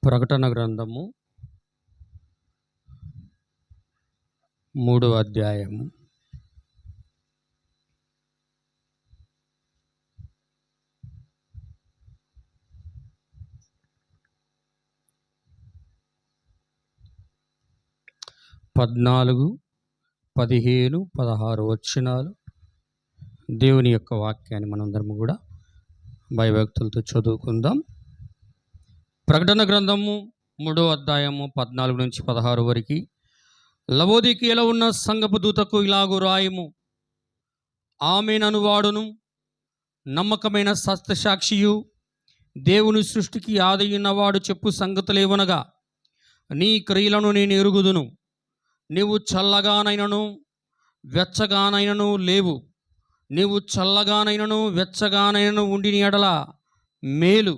ప్రకటన గ్రంథము 3వ అధ్యాయము 14, 15, 16 వచనాలు దేవుని యొక్క వాక్యాన్ని మనందరం కూడా భయభక్తులతో చదువుకుందాం. ప్రకటన గ్రంథము 3వ అధ్యాయము 14 నుంచి 16 వరకు. లవోదికీయలో ఉన్న సంఘపు దూతకు ఇలాగు రాయము: ఆమేనను వాడును, నమ్మకమైన సత్యసాక్షియు, దేవుని సృష్టికి ఆదియున్నవాడు చెప్పు సంగతులేవనగా, నీ క్రియలను నేను ఎరుగుదును. నీవు చల్లగానైనను వెచ్చగానైనను లేవు. నీవు చల్లగానైనను వెచ్చగానైనను ఉండిన ఎడల మేలు.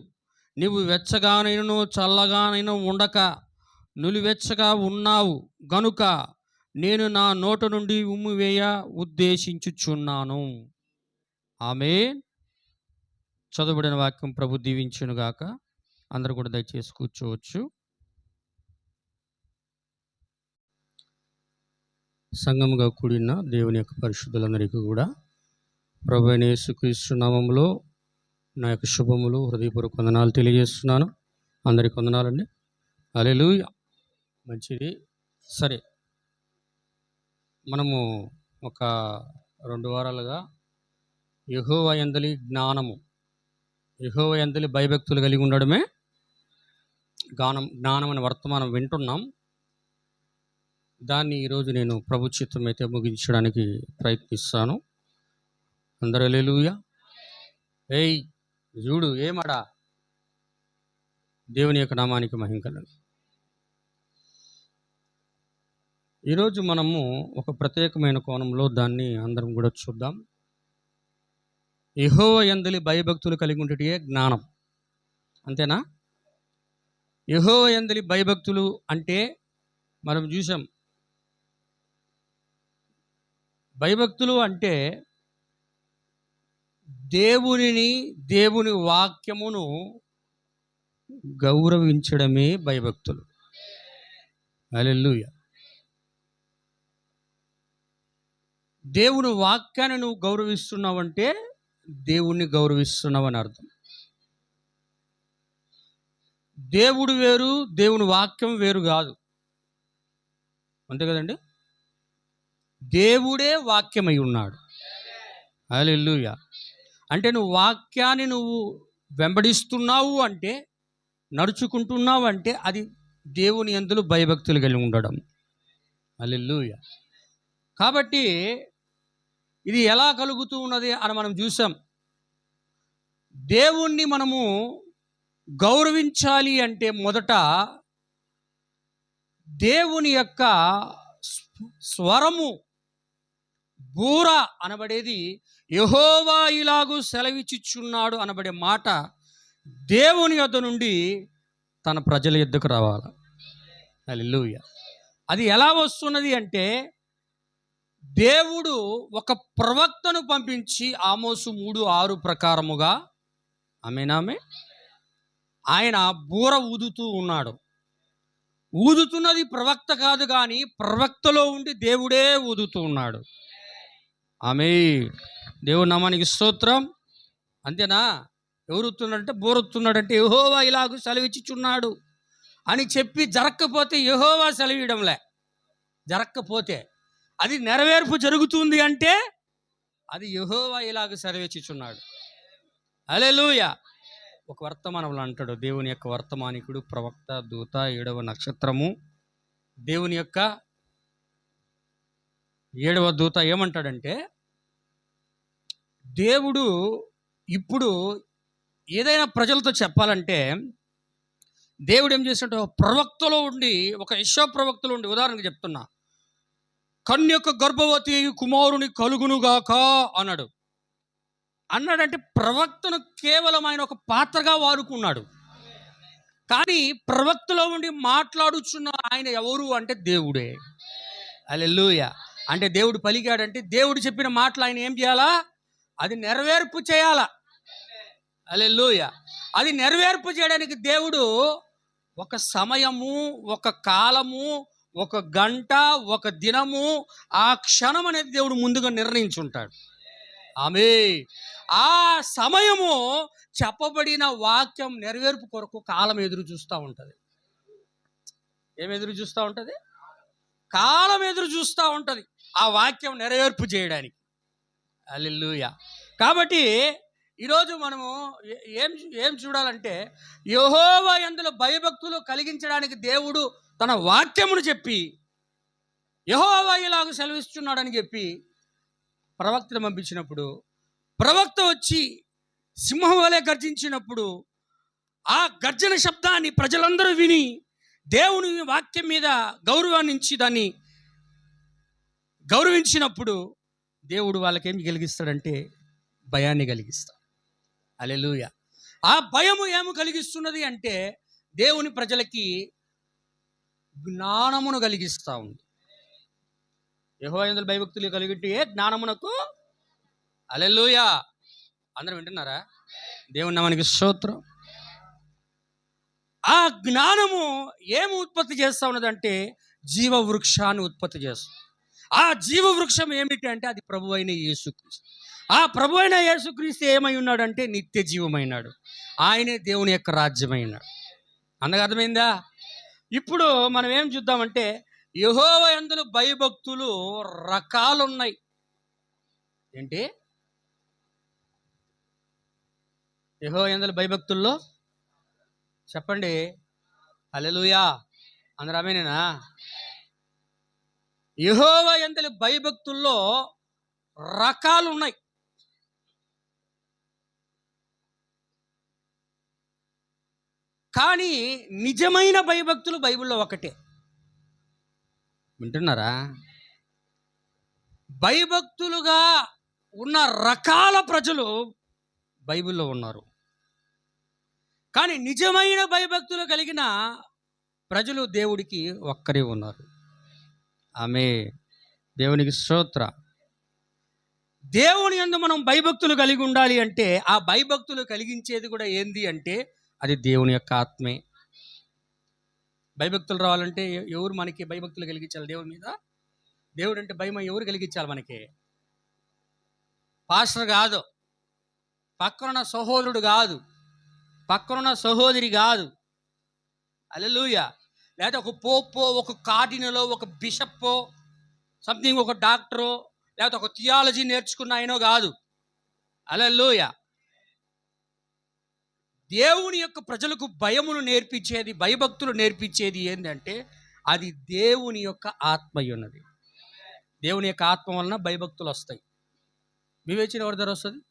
నీవు వెచ్చగానైనను చల్లగానైనా ఉండక నులివెచ్చగా ఉన్నావు గనుక నేను నా నోట నుండి ఉమ్మివేయ ఉద్దేశించుచున్నాను. ఆమేన్. చదువుబడిన వాక్యం ప్రభు దీవించునుగాక. అందరూ కూడా దయచేసి కూర్చోవచ్చు. సంఘముగా కూడిన దేవుని యొక్క పరిశుద్ధులందరికీ కూడా ప్రభు అయిన యేసుక్రీస్తు నామములో నా యొక్క శుభములు, హృదయపూర్వక వందనాలు తెలియజేస్తున్నాను. అందరికి వందనాలండి. హల్లెలూయా. మంచిది. సరే, మనము ఒక 2 వారాలుగా యెహోవా యందలి జ్ఞానము, యెహోవా యందలి భయభక్తులు కలిగి ఉండడమే జ్ఞానం అనే వర్తమానం వింటున్నాం. దాన్ని ఈరోజు నేను ప్రభు చిత్తం అయితే ముగించడానికి ప్రయత్నిస్తాను. అందరూ హల్లెలూయా. ఏయ్ చూడు, ఏమడా, దేవుని యొక్క నామానికి మహిమ కలుగును. ఈరోజు మనము ఒక ప్రత్యేకమైన కోణంలో దాన్ని అందరం కూడా చూద్దాం. యెహోవా యందలి భయభక్తులు కలిగి ఉండేటే జ్ఞానం. అంతేనా? యెహోవా యందలి భయభక్తులు అంటే మనం చూసాం. భయభక్తులు అంటే దేవుని వాక్యమును గౌరవించడమే భయభక్తులు. హల్లెలూయా. దేవుని వాక్యాన్ని నువ్వు గౌరవిస్తున్నావంటే దేవుణ్ణి గౌరవిస్తున్నావని అర్థం. దేవుడు వేరు, దేవుని వాక్యం వేరు కాదు. అంతే కదండి? దేవుడే వాక్యమై ఉన్నాడు. హల్లెలూయా. అంటే నువ్వు వాక్యాన్ని నువ్వు వెంబడిస్తున్నావు అంటే, నడుచుకుంటున్నావు అంటే అది దేవుని యందు భయభక్తులు కలిగి ఉండడం. హల్లెలూయా. కాబట్టి ఇది ఎలా కలుగుతూ ఉన్నది అని మనం చూసాం. దేవుణ్ణి మనము గౌరవించాలి అంటే మొదట దేవుని యొక్క స్వరము, బూర అనబడేది, యెహోవా ఇలాగు సెలవిచ్చుచున్నాడు అనబడే మాట దేవుని యొద్ద నుండి తన ప్రజల యొద్దకు రావాలి. హల్లెలూయా. అది ఎలా వస్తున్నది అంటే, దేవుడు ఒక ప్రవక్తను పంపించి ఆమోసు 3:6 ప్రకారముగా ఆమె ఆయన బూర ఊదుతూ ఉన్నాడు. ఊదుతున్నది ప్రవక్త కాదు, కానీ ప్రవక్తలో ఉండి దేవుడే ఊదుతూ ఉన్నాడు. ఆమేన్. దేవుని నామానికి స్తోత్రం. అంతేనా? ఎవరుతున్నాడంటే, బూరొత్తున్నాడంటే యెహోవా ఇలాగూ సెలవిచ్చుచున్నాడు అని చెప్పి జరక్కపోతే యెహోవా సెలవియడంలే. జరక్కపోతే అది నెరవేర్పు జరుగుతుంది అంటే అది యెహోవా ఇలాగ సెలవిచ్చుచున్నాడు. హల్లెలూయా. ఒక వర్తమానంలో అంటాడు, దేవుని యొక్క వర్తమానికుడు, ప్రవక్త, దూత, 7వ నక్షత్రము, దేవుని యొక్క 7వ దూత ఏమంటాడంటే, దేవుడు ఇప్పుడు ఏదైనా ప్రజలతో చెప్పాలంటే దేవుడు ఏం చేసినట్టు ప్రవక్తలో ఉండి, ఒక యెషయా ప్రవక్తలో ఉండి, ఉదాహరణకు చెప్తున్నా, కన్యక గర్భవతి కుమారుని కలుగునుగాక అన్నాడంటే ప్రవక్తను కేవలం ఆయన ఒక పాత్రగా వాడుకున్నాడు. కానీ ప్రవక్తలో ఉండి మాట్లాడుచున్న ఆయన ఎవరు అంటే దేవుడే. హల్లెలూయా. అంటే దేవుడు పలికాడంటే దేవుడు చెప్పిన మాటలు ఆయన ఏం చేయాలా? అది నెరవేర్పు చేయాలా. హల్లెలూయా. అది నెరవేర్పు చేయడానికి దేవుడు ఒక సమయము, ఒక కాలము, ఒక గంట, ఒక దినము, ఆ క్షణం అనేది దేవుడు ముందుగా నిర్ణయించుంటాడు. ఆమేన్. ఆ సమయము చెప్పబడిన వాక్యం నెరవేర్పు కొరకు కాలం ఎదురు చూస్తూ ఉంటుంది. ఏం ఎదురు చూస్తూ ఉంటుంది? కాలం ఎదురు చూస్తూ ఉంటుంది ఆ వాక్యం నెరవేర్పు చేయడానికి. హల్లెలూయా. కాబట్టి ఈరోజు మనము ఏం ఏం చూడాలంటే, యెహోవా యందు భయభక్తులు కలిగించడానికి దేవుడు తన వాక్యమును చెప్పి, యెహోవా ఇలాగ సెలవిస్తున్నాడని చెప్పి ప్రవక్తను పంపించినప్పుడు, ప్రవక్త వచ్చి సింహం వలె గర్జించినప్పుడు, ఆ గర్జన శబ్దాన్ని ప్రజలందరూ విని దేవుని వాక్యం మీద గౌరవాన్నించి దాన్ని గౌరవించినప్పుడు దేవుడు వాళ్ళకేం కలిగిస్తాడంటే భయాన్ని కలిగిస్తాడు. హల్లెలూయా. ఆ భయము ఏమి కలిగిస్తున్నది అంటే దేవుని ప్రజలకి జ్ఞానమును కలిగిస్తూ ఉంది. యెహోవా యందు భయభక్తులు కలిగితే జ్ఞానమునకు. హల్లెలూయా. అందరూ వింటున్నారా? దేవుని నామానికి స్తోత్రం. ఆ జ్ఞానము ఏమి ఉత్పత్తి చేస్తూ ఉన్నదంటే జీవ వృక్షాన్ని ఉత్పత్తి చేస్తుంది. ఆ జీవ వృక్షం ఏమిటి అంటే అది ప్రభు అయిన యేసుక్రీస్తు. ఆ ప్రభు అయిన యేసుక్రీస్తు ఏమై ఉన్నాడంటే నిత్య జీవమైనాడు. ఆయనే దేవుని యొక్క రాజ్యమైనాడు. అందుకు అర్థమైందా? ఇప్పుడు మనం ఏం చూద్దామంటే యెహోవా యందు భయభక్తులు రకాలున్నాయి. ఏంటి? యెహోవా యందు భయభక్తుల్లో చెప్పండి. హల్లెలూయా. అందరూ ఆమేనేనా? యెహోవా యందు భయభక్తుల్లో రకాలు ఉన్నాయి. కానీ నిజమైన భయభక్తులు బైబిల్లో ఒకటే. వింటున్నారా? భయభక్తులుగా ఉన్న రకాల ప్రజలు బైబిల్లో ఉన్నారు. కానీ నిజమైన భయభక్తులు కలిగిన ప్రజలు దేవుడికి ఒక్కరే ఉన్నారు. ఆమేన్. దేవునికి స్తోత్రం. దేవుని యందు మనం భయభక్తులు కలిగి ఉండాలి అంటే ఆ భయభక్తులు కలిగించేది కూడా ఏంది అంటే అది దేవుని యొక్క ఆత్మే. భయభక్తులు రావాలంటే ఎవరు మనకి భయభక్తులు కలిగించాలి దేవుని మీద? దేవుడు అంటే భయం ఎవరు కలిగించాలి మనకి? పాస్టర్ కాదు, పక్కనున్న సహోదరుడు కాదు, పక్కనున్న సహోదరి కాదు. హల్లెలూయా. లేదా ఒక పోపో, ఒక కార్డినలో, ఒక బిషప్పో, సంథింగ్, ఒక డాక్టరో, లేకపోతే ఒక థియాలజీ నేర్చుకున్న ఆయనో కాదు. హల్లెలూయా. దేవుని యొక్క ప్రజలకు భయమును నేర్పించేది, భయభక్తులు నేర్పించేది ఏంటంటే అది దేవుని యొక్క ఆత్మ ఉన్నది. దేవుని యొక్క ఆత్మ వలన భయభక్తులు వస్తాయి. వివేచన ఎవరి ద్వారా వస్తుంది?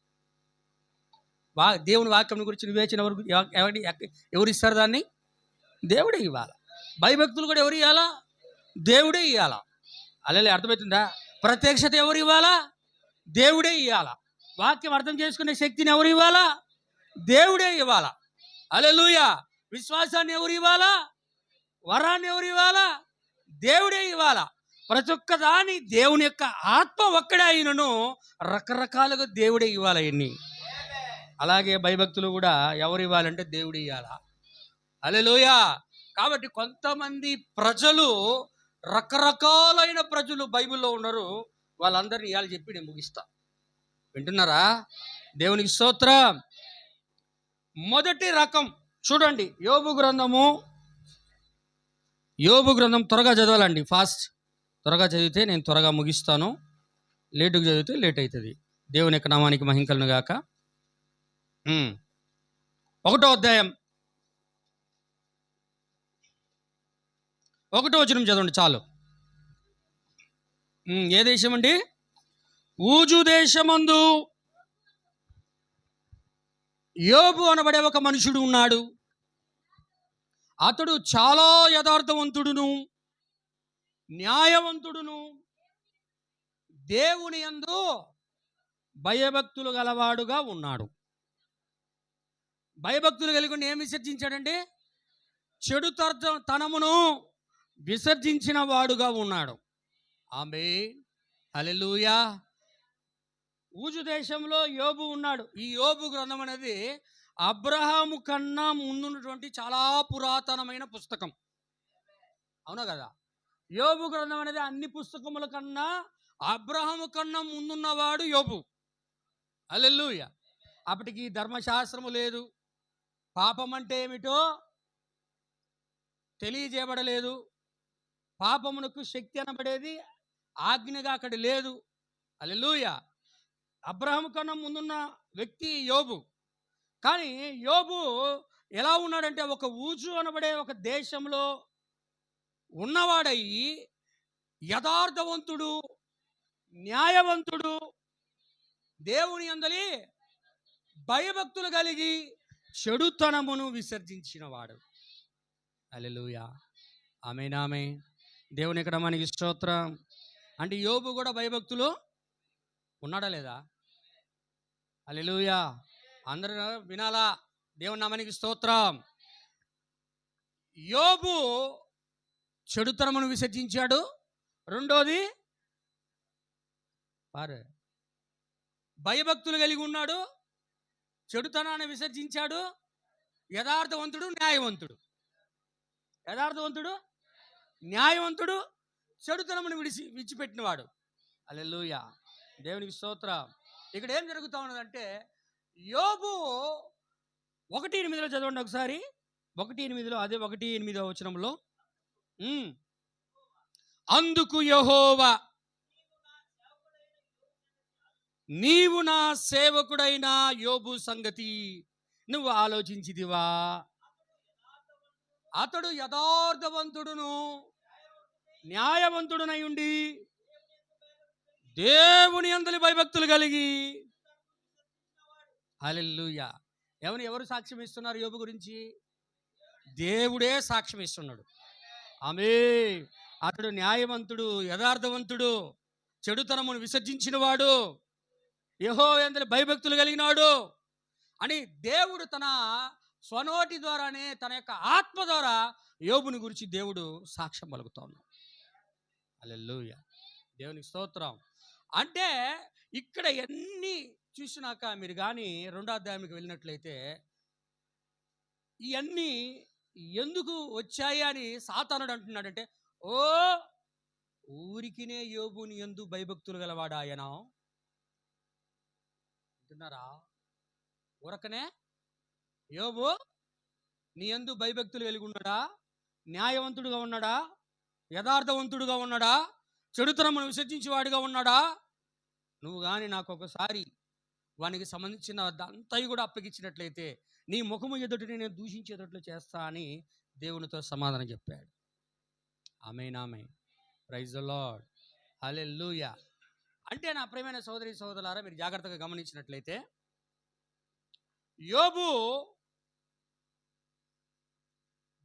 దేవుని వాక్యం గురించి వివేచన ఎవరు ఇస్తారు? దాన్ని దేవుడే ఇవ్వాలి. భయభక్తులు కూడా ఎవరు ఇవ్వాలా? దేవుడే ఇవ్వాలా. అలా అర్థమవుతుందా? ప్రత్యక్షత ఎవరు ఇవ్వాలా? దేవుడే ఇవ్వాలా. వాక్యం అర్థం చేసుకునే శక్తిని ఎవరు ఇవ్వాలా? దేవుడే ఇవ్వాలా. హల్లెలూయా. విశ్వాసాన్ని ఎవరు ఇవ్వాలా? వరాన్ని ఎవరు ఇవ్వాలా? దేవుడే ఇవ్వాలా. ప్రతి ఒక్క దాని దేవుని యొక్క ఆత్మ ఒక్కడే అయినను రకరకాలుగా దేవుడే ఇవ్వాలి ఇన్ని. అలాగే భయభక్తులు కూడా ఎవరు ఇవ్వాలంటే దేవుడు ఇవ్వాలా. హల్లెలూయా. కాబట్టి కొంతమంది ప్రజలు, రకరకాలైన ప్రజలు బైబిల్లో ఉన్నారు. వాళ్ళందరినీ ఇవాళ చెప్పి నేను ముగిస్తా. వింటున్నారా? దేవునికి స్తోత్రం. మొదటి రకం చూడండి, యోబు గ్రంథం త్వరగా చదవాలండి. ఫాస్ట్ త్వరగా చదివితే నేను త్వరగా ముగిస్తాను. లేటుగా చదివితే లేట్ అవుతుంది. దేవుని యొక్క నామానికి మహిమ కలుగును గాక. 1వ అధ్యాయం 1వ వచనం చదవండి చాలు. ఏ దేశం అండి? ఊజు దేశమందు యోబు అనబడే ఒక మనుషుడు ఉన్నాడు. అతడు చాలా యథార్థవంతుడును, న్యాయవంతుడును, దేవుని యందు భయభక్తులు గలవాడుగా ఉన్నాడు. భయభక్తులు కలిగి ఏమి విసర్జించాడండి? చెడు తనమును విసర్జించిన వాడుగా ఉన్నాడు. ఆమేన్. హల్లెలూయా. ఊజు దేశంలో యోబు ఉన్నాడు. ఈ యోబు గ్రంథం అనేది అబ్రహాము కన్నా ముందున్నటువంటి చాలా పురాతనమైన పుస్తకం. అవునా కదా? యోబు గ్రంథం అనేది అన్ని పుస్తకముల కన్నా అబ్రహాము కన్నా ముందున్నవాడు యోబు. హల్లెలూయా. అప్పటికి ధర్మశాస్త్రము లేదు, పాపం అంటే ఏమిటో తెలియజేయబడలేదు, పాపమునకు శక్తి అనబడేది ఆజ్ఞగా అక్కడ లేదు. హల్లెలూయా. అబ్రహాము కన్నా ముందున్న వ్యక్తి యోబు. కానీ యోబు ఎలా ఉన్నాడంటే ఒక ఊజు అనబడే ఒక దేశంలో ఉన్నవాడై యథార్థవంతుడు, న్యాయవంతుడు, దేవుని యందలి భయభక్తులు కలిగి చెడుతనమును విసర్జించినవాడు. హల్లెలూయా. ఆమేన్ ఆమేన్. దేవుని ఇక్కడ మనకి స్తోత్రం. అంటే యోబు కూడా భయభక్తులు ఉన్నాడా లేదా? హల్లెలూయా. అందరూ వినాలా? దేవుని నామానికి స్తోత్రం. యోబు చెడుతనమును విసర్జించాడు. రెండోది భయభక్తులు కలిగి ఉన్నాడు, చెడుతనాన్ని విసర్జించాడు, యథార్థవంతుడు, న్యాయవంతుడు. యథార్థవంతుడు, న్యాయవంతుడు, చెడుతనమును విడిచిపెట్టినవాడు. హల్లెలూయా. దేవునికి స్తోత్రం. ఇక్కడ ఏం జరుగుతూ ఉన్నదంటే యోబు 1:8 చదవండి ఒకసారి. 1:8, అదే 1:8 వచనంలో, అందుకు యెహోవా, నీవు నా సేవకుడైన యోబు సంగతి నువ్వు ఆలోచించిదివా? అతడు యథార్థవంతుడును న్యాయవంతుడునై ఉండి దేవుని యందలి భయభక్తులు కలిగి. హల్లెలూయా. ఎవరు సాక్ష్యం ఇస్తున్నారు యోబు గురించి? దేవుడే సాక్ష్యం ఇస్తున్నాడు. ఆమేన్. అతడు న్యాయవంతుడు, యథార్థవంతుడు, చెడుతనమును విసర్జించిన వాడు, యెహోవా యందలి భయభక్తులు కలిగినాడు అని దేవుడు తన స్వనోటి ద్వారానే, తన యొక్క ఆత్మ ద్వారా యోబుని గురించి దేవుడు సాక్ష్యం పలుకుతున్నాడు. హల్లెలూయా. దేవునికి స్తోత్రం. అంటే ఇక్కడ ఎన్ని చూసినాక మీరు కానీ 2వ అధ్యాయానికి వెళ్ళినట్లయితే ఇవన్నీ ఎందుకు వచ్చాయి అని సాతానుడు అంటున్నాడంటే, ఓ ఊరికినే యోబుని యందు భయభక్తులు గలవాడా ఆయన అంటున్నారా? ఊరకనే యోబు నీ యందు భయభక్తులు కలిగి ఉన్నాడా? న్యాయవంతుడుగా ఉన్నాడా? యథార్థవంతుడుగా ఉన్నాడా? చెడుతనమును విసర్జించేవాడిగా ఉన్నాడా? నువ్వు కానీ నాకు ఒకసారి వానికి సంబంధించిన అంతయు కూడా అప్పగించినట్లయితే నీ ముఖము ఎదుటిని నేను దూషించేటట్లు చేస్తా అని దేవునితో సమాధానం చెప్పాడు. Amen amen. Praise the Lord. Hallelujah. అంటే నా ప్రియమైన సోదరి సోదరులారా, మీరు జాగ్రత్తగా గమనించినట్లయితే యోబు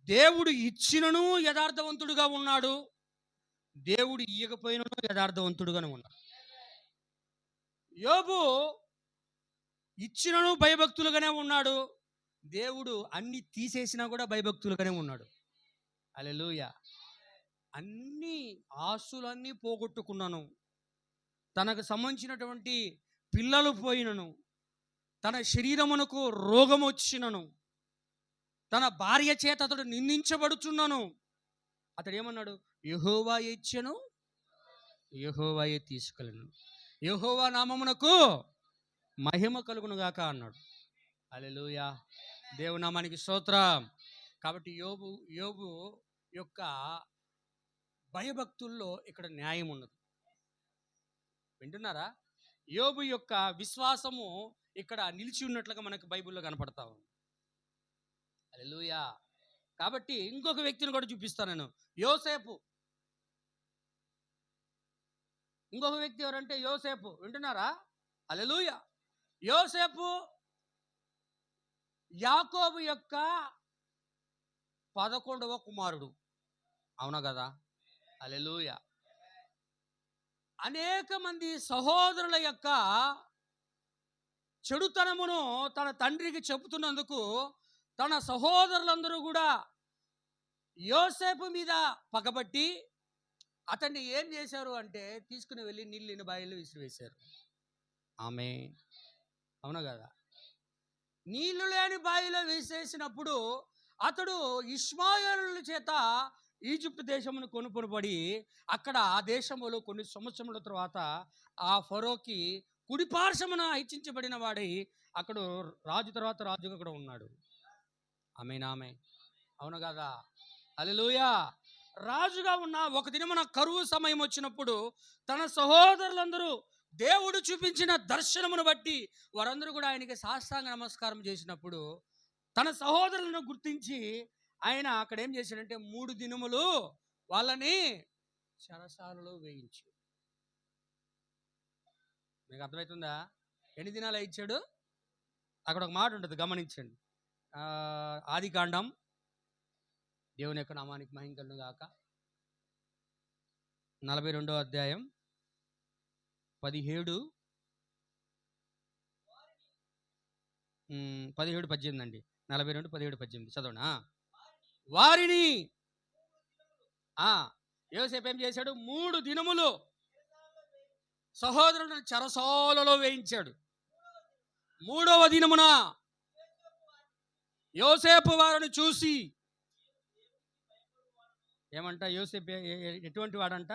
దేవుడు ఇచ్చినను యథార్థవంతుడుగా ఉన్నాడు, దేవుడు ఇయ్యకపోయినను యథార్థవంతుడుగానే ఉన్నాడు. యోబు ఇచ్చినను భయభక్తులుగానే ఉన్నాడు, దేవుడు అన్ని తీసేసినా కూడా భయభక్తులుగానే ఉన్నాడు. హల్లెలూయా. అన్ని ఆస్తులన్నీ పోగొట్టుకున్నాను, తనకు సంబంధించినటువంటి పిల్లలు పోయినను, తన శరీరమునకు రోగం వచ్చినను, తన భార్య చేత అతడు నిందించబడుచున్నాను, అతడు ఏమన్నాడు? యెహోవా ఇచ్చెను, యెహోవాయే తీసుకెళ్ళను, యెహోవా నామమునకు మహిమ కలుగును గాక అన్నాడు. హల్లెలూయా. దేవుని నామానికి స్తోత్రం. కాబట్టి యోబు యొక్క భయభక్తుల్లో ఇక్కడ న్యాయం ఉన్నది. వింటున్నారా? యోబు యొక్క విశ్వాసము ఇక్కడ నిలిచి ఉన్నట్లుగా మనకు బైబిల్లో కనపడతా ఉంది. హల్లెలూయా. కాబట్టి ఇంకొక వ్యక్తిని కూడా చూపిస్తాను నేను, యోసేపు. ఇంకొక వ్యక్తి ఎవరంటే యోసేపు. వింటున్నారా? హల్లెలూయా. యోసేపు యాకోబు యొక్క 11వ కుమారుడు. అవునా కదా? హల్లెలూయా. అనేక మంది సహోదరుల యొక్క చెడుతనమును తన తండ్రికి చెబుతున్నందుకు తన సహోదరులందరూ కూడా యోసేపు మీద పగబట్టి అతన్ని ఏం చేశారు అంటే తీసుకుని వెళ్ళి నీళ్ళని బాయిలో విసిరివేశారు. ఆమె అవునా కదా? నీళ్లు లేని బావిలో వేసేసినప్పుడు అతడు ఇష్మాయేలుల చేత ఈజిప్ట్ దేశమును కొనుపొనబడి అక్కడ ఆ దేశంలో కొన్ని సంవత్సరముల తర్వాత ఆ ఫరోకి కుడిపార్శ్వమున హెచ్చించబడిన వాడై అక్కడ రాజు తర్వాత రాజుగా కూడా ఉన్నాడు. ఆమె అవును కదా? హల్లెలూయా. రాజుగా ఉన్న ఒక దినమున కరువు సమయం వచ్చినప్పుడు తన సహోదరులందరూ దేవుడు చూపించిన దర్శనమును బట్టి వారందరూ కూడా ఆయనకి సాష్టాంగ నమస్కారం చేసినప్పుడు తన సహోదరులను గుర్తించి ఆయన అక్కడ ఏం చేశాడంటే 3 దినములు వాళ్ళని చెరసాలలో వేయించి. మీకు అర్థమవుతుందా? ఎన్ని దినాలు ఇచ్చాడు? అక్కడ ఒక మాట ఉంటుంది, గమనించండి. ఆదికాండం, దేవుని యొక్క నామానికి మహిమ కలుగును గాక, 42వ అధ్యాయం 17 18 అండి. 42 17 18 చదవండి. వారిని యోసేపు ఏం చేశాడు? 3 దినములు సహోదరులను చెరసాలలో వేయించాడు. 3వ దినమున యోసేపు వారిని చూసి ఏమంట? యోసేపు ఎటువంటి వాడంట?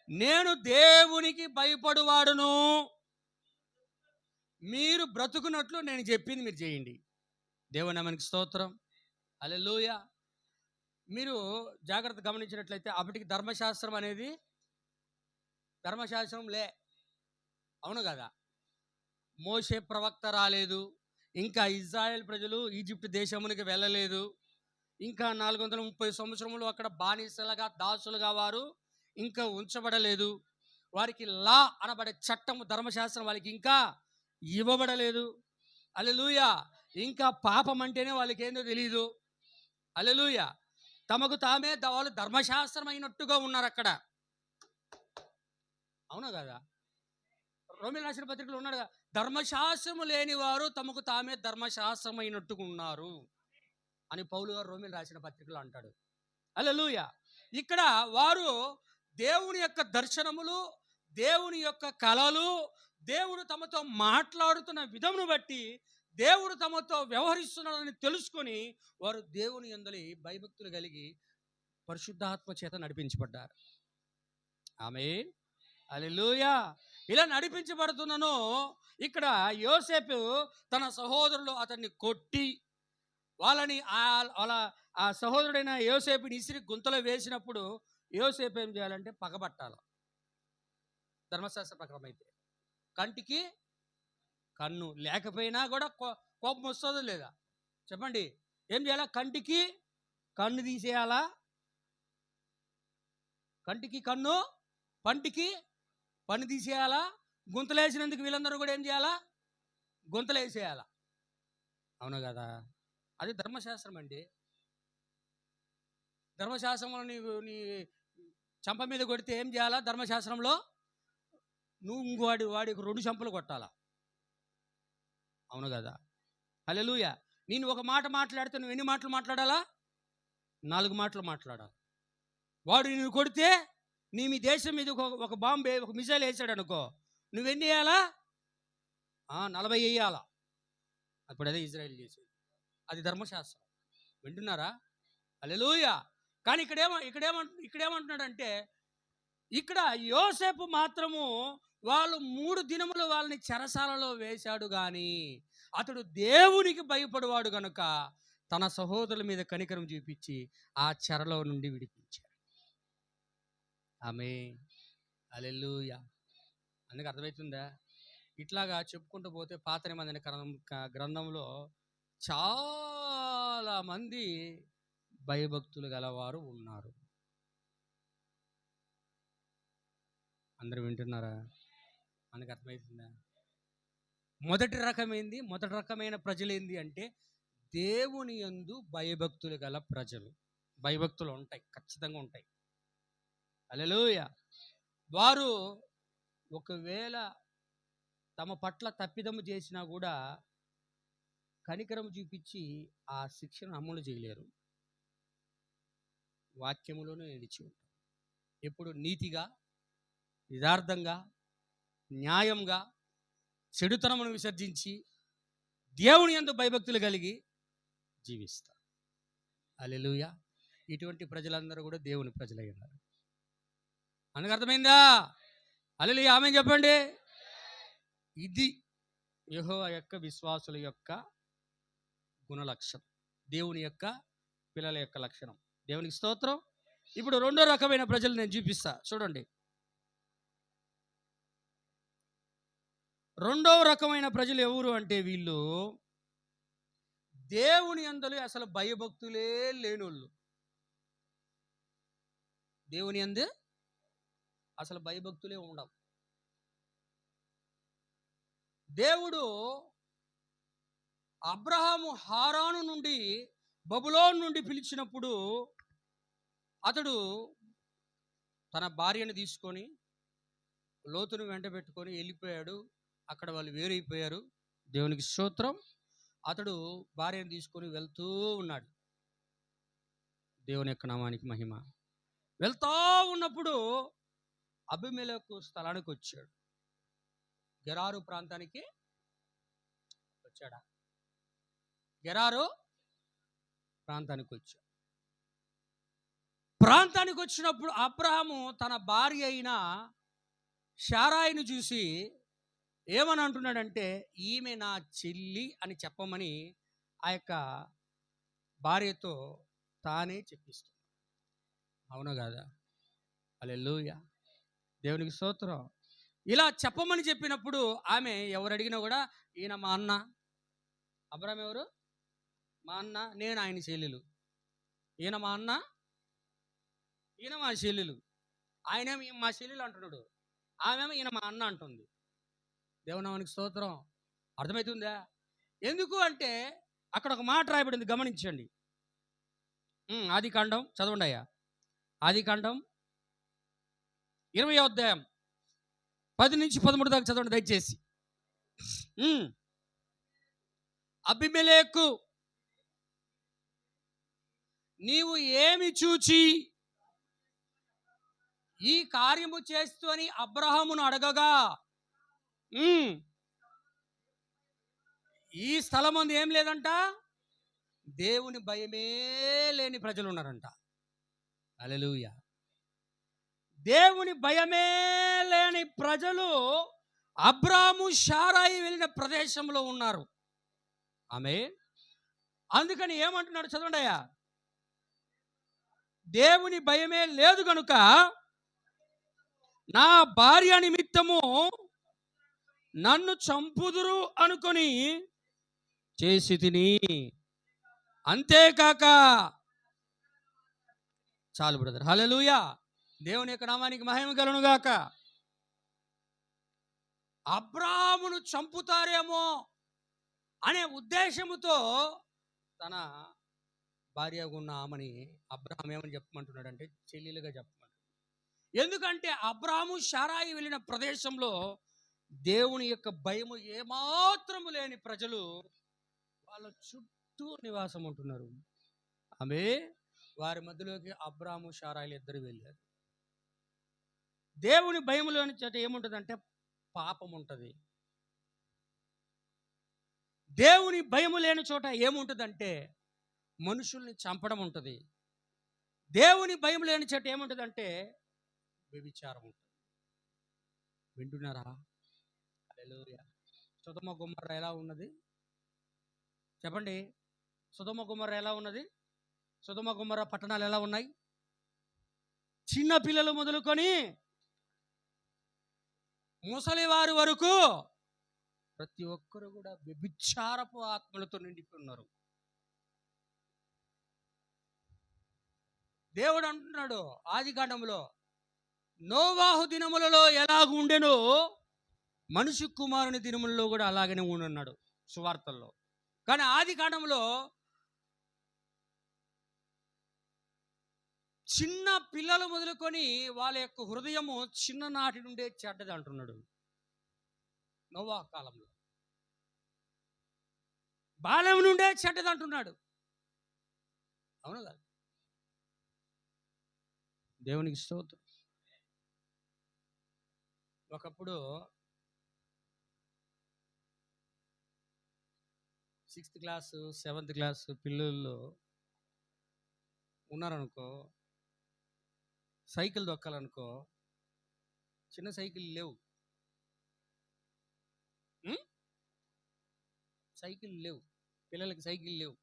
నేను దేవునికి భయపడువాడును, మీరు బ్రతుకున్నట్లు నేను చెప్పింది మీరు చేయండి. దేవుని నామానికి స్తోత్రం. హల్లెలూయా. మీరు జాగ్రత్త గమనించినట్లయితే అప్పటికి ధర్మశాస్త్రం అనేది ధర్మశాస్త్రం లే, అవును కదా? మోషే ప్రవక్త రాలేదు, ఇంకా ఇజ్రాయెల్ ప్రజలు ఈజిప్ట్ దేశమునికి వెళ్ళలేదు, ఇంకా 430 సంవత్సరములు అక్కడ బానిసలుగా దాసులుగా వారు ఇంకా ఉంచబడలేదు, వారికి లా అనబడే చట్టము ధర్మశాస్త్రం వాళ్ళకి ఇంకా ఇవ్వబడలేదు. హల్లెలూయా. ఇంకా పాపం అంటేనే వాళ్ళకి ఏందో తెలియదు. హల్లెలూయా. తమకు తామే వాళ్ళు ధర్మశాస్త్రం అయినట్టుగా ఉన్నారు అక్కడ, అవునా కదా? రోమీయులకు రాసిన పత్రికలో ఉన్నాడు, ధర్మశాస్త్రము లేని వారు తమకు తామే ధర్మశాస్త్రం అయినట్టుగా ఉన్నారు అని పౌలు గారు రోమీయులకు రాసిన పత్రికలో అంటాడు. హల్లెలూయా. ఇక్కడ వారు దేవుని యొక్క దర్శనములు, దేవుని యొక్క కళలు, దేవుడు తమతో మాట్లాడుతున్న విధమును బట్టి దేవుడు తమతో వ్యవహరిస్తున్నాడని తెలుసుకొని వారు దేవుని యందలి భయభక్తులు కలిగి పరిశుద్ధాత్మ చేత నడిపించబడ్డారు. ఆమేన్. హల్లెలూయా. ఇలా నడిపించబడుతున్నాను. ఇక్కడ యోసేపు తన సహోదరులు అతన్ని కొట్టి వాళ్ళని ఆ సహోదరుడైన యోసేపుని ఇసిరి గుంతలో వేసినప్పుడు యోసేపు ఏం చేయాలంటే పగబట్టాలి. ధర్మశాస్త్ర ప్రకారం అయితే కంటికి కన్ను లేకపోయినా కూడా కోపం వస్తుందో లేదా చెప్పండి? ఏం చేయాలా? కంటికి కన్ను తీసేయాలా? కంటికి కన్ను, పంటికి పన్ను తీసేయాలా? గుంతలు వేసినందుకు వీళ్ళందరూ కూడా ఏం చేయాలా? గుంతలు వేసేయాలా, అవును కదా? అది ధర్మశాస్త్రం అండి. ధర్మశాస్త్రంలో నీ చంప మీద కొడితే ఏం చేయాలా? ధర్మశాస్త్రంలో నువ్వు వాడికి 2 చంపలు కొట్టాలా, అవును కదా? హల్లెలూయా. నేను ఒక మాట మాట్లాడితే నువ్వు ఎన్ని మాటలు మాట్లాడాలా? 4 మాటలు మాట్లాడాలి. వాడు నిన్ను కొడితే మీ దేశం మీద ఒక బాంబే ఒక మిసైల్ వేసాడు అనుకో, నువ్వెన్ని వేయాలా? 40 వేయాలా. అప్పుడు అదే ఇజ్రాయెల్ చేసేది. అది ధర్మశాస్త్రం. వింటున్నారా? హల్లెలూయా. కానీ ఇక్కడేమంటున్నాడంటే ఇక్కడ యోసేపు మాత్రము వాళ్ళు 3 దినములు వాళ్ళని చెరసాలలో వేశాడు, కానీ అతడు దేవునికి భయపడువాడు కనుక తన సహోదరుల మీద కనికరం చూపించి ఆ చెరలో నుండి విడిపించాడు. ఆమేన్. హల్లెలూయా. అందుకు అర్థమవుతుందా? ఇట్లాగా చెప్పుకుంటూ పోతే పాత నిబంధన గ్రంథంలో చాలా మంది భయభక్తులు గలవారు ఉన్నారు. అందరూ వింటున్నారా? మనకు అర్థమవుతుందా? మొదటి రకమైన ప్రజలు ఏంది అంటే దేవుని యందు భయభక్తులు గల ప్రజలు. భయభక్తులు ఉంటాయి, ఖచ్చితంగా ఉంటాయి. హల్లెలూయా. వారు ఒకవేళ తమ పట్ల తప్పిదము చేసినా కూడా కనికరం చూపించి ఆ శిక్షను అమలు చేయలేరు. వాక్యములోనే నిలిచి ఉంటారు. ఎప్పుడు నీతిగా, యథార్థంగా, న్యాయంగా, చెడుతనమును విసర్జించి దేవుని యందు భయభక్తులు కలిగి జీవిస్తారు. హల్లెలూయా. ఇటువంటి ప్రజలందరూ కూడా దేవుని ప్రజలై ఉన్నారు. అందుకు అర్థమైందా? హల్లెలూయా, ఆమేన్ చెప్పండి. ఇది యెహోవా యొక్క విశ్వాసుల యొక్క గుణలక్షణం, దేవుని యొక్క పిల్లల యొక్క లక్షణం. దేవునికి స్తోత్రం. ఇప్పుడు రెండో రకమైన ప్రజలు నేను చూపిస్తా, చూడండి. రెండవ రకమైన ప్రజలు ఎవరు అంటే వీళ్ళు దేవుని యందు అసలు భయభక్తులే లేనోళ్ళు. దేవుని యందు అసలు భయభక్తులే ఉండవు. దేవుడు అబ్రహాము హారాను నుండి బబులోను నుండి పిలిచినప్పుడు అతడు తన భార్యను తీసుకొని లోతును వెంట పెట్టుకొని వెళ్ళిపోయాడు. అక్కడ వాళ్ళు వేరైపోయారు. దేవునికి స్తోత్రం. అతడు భార్యను తీసుకొని వెళ్తూ ఉన్నాడు. దేవుని యొక్క నామానికి మహిమ. వెళ్తా ఉన్నప్పుడు అబీమెలెకు స్థలానికి వచ్చాడు. గెరారు ప్రాంతానికి వచ్చాడా? గెరారు ప్రాంతానికి వచ్చాడు. ప్రాంతానికి వచ్చినప్పుడు అబ్రహాము తన భార్య అయిన శారాయిని చూసి ఏమని అంటున్నాడంటే, ఈమె నా చెల్లి అని చెప్పమని ఆ యొక్క భార్యతో తానే చెప్పిస్తున్నాడు. అవునా కాదా? హల్లెలూయా, దేవునికి స్తోత్రం. ఇలా చెప్పమని చెప్పినప్పుడు ఆమె ఎవరు అడిగినా కూడా ఈయన మా అన్న. అబ్రహాం ఎవరు? మా అన్న, నేను ఆయన చెల్లెలు. ఈయన మా అన్న, ఈయన మా చెల్లెలు. ఆయనేమో మా చెల్లెలు అంటున్నాడు, ఆమెమో ఈయన మా అన్న అంటుంది. దేవునామానికి స్తోత్రం. అర్థమవుతుందా? ఎందుకు అంటే అక్కడ ఒక మాట రాయబడింది, గమనించండి. ఆదికాండం చదవండి అయ్యా. ఆదికాండం 20వ అధ్యాయం 10 నుంచి 13 దాకా చదవండి దయచేసి. అబీమెలెకు, నీవు ఏమి చూచి ఈ కార్యము చేస్తూ అని అబ్రహామును అడగగా, ఈ స్థలం అందు ఏం లేదంట, దేవుని భయమే లేని ప్రజలు ఉన్నారంట. హల్లెలూయా. దేవుని భయమే లేని ప్రజలు అబ్రాము శారాయి వెళ్ళిన ప్రదేశంలో ఉన్నారు. ఆమేన్. అందుకని ఏమంటున్నాడు చదవండి అయ్యా. దేవుని భయమే లేదు గనుక నా భార్య నిమిత్తము నన్ను చంపుదురు అనుకొని చేసి తిని, అంతేకాక చాలు బ్రదర్. హల్లెలూయా, దేవుని యొక్క నామానికి మహిమ కలుగును గాక. అబ్రాహామును చంపుతారేమో అనే ఉద్దేశముతో తన భార్య ఉన్న ఆమెని అబ్రహాం ఏమని చెప్పమంటున్నాడంటే చెల్లెలుగా చెప్పమంటున్నాడు. ఎందుకంటే అబ్రాహాము శారాయి వెళ్ళిన ప్రదేశంలో దేవుని యొక్క భయము ఏమాత్రము లేని ప్రజలు వాళ్ళ చుట్టూ నివాసం ఉంటున్నారు. ఆమె వారి మధ్యలోకి అబ్రాహాము శారాయిలు ఇద్దరు వెళ్ళారు. దేవుని భయములోని చోట ఏముంటుందంటే పాపం ఉంటుంది. దేవుని భయము లేని చోట ఏముంటుందంటే మనుషుల్ని చంపడం ఉంటుంది. దేవుని భయం లేని చోట ఏముంటుందంటే వ్యభిచారం ఉంటుంది. వింటున్నారా? హల్లెలూయా. సొదొమ గొమొర్రా ఎలా ఉన్నది చెప్పండి. సొదొమ గొమొర్రా ఎలా ఉన్నది? సొదొమ గొమొర్రా పట్టణాలు ఎలా ఉన్నాయి? చిన్న పిల్లలు మొదలుకొని ముసలివారి వరకు ప్రతి ఒక్కరు కూడా వ్యభిచారపు ఆత్మలతో నిండిపోయి. దేవుడు అంటున్నాడు ఆదికాండంలో, నోవాహు దినములలో ఎలాగ ఉండెనో మనుష్య కుమారుని దినములలో కూడా అలాగనే ఉండన్నాడు సువార్తల్లో. కానీ ఆదికాండంలో చిన్న పిల్లలు మొదలుకొని వాళ్ళ యొక్క హృదయము చిన్ననాటి నుండే చెడ్డది అంటున్నాడు. నోవాహు కాలంలో బాల్యం నుండే చెడ్డది అంటున్నాడు. అవును కాదు? దేవునికి స్తోత్రం. ఒకప్పుడు 6th క్లాసు 7th క్లాసు పిల్లల్లో ఉన్నారనుకో, సైకిల్ దొక్కాలనుకో, చిన్న సైకిల్ లేవు, సైకిల్ లేవు పిల్లలకి, సైకిల్ లేవు.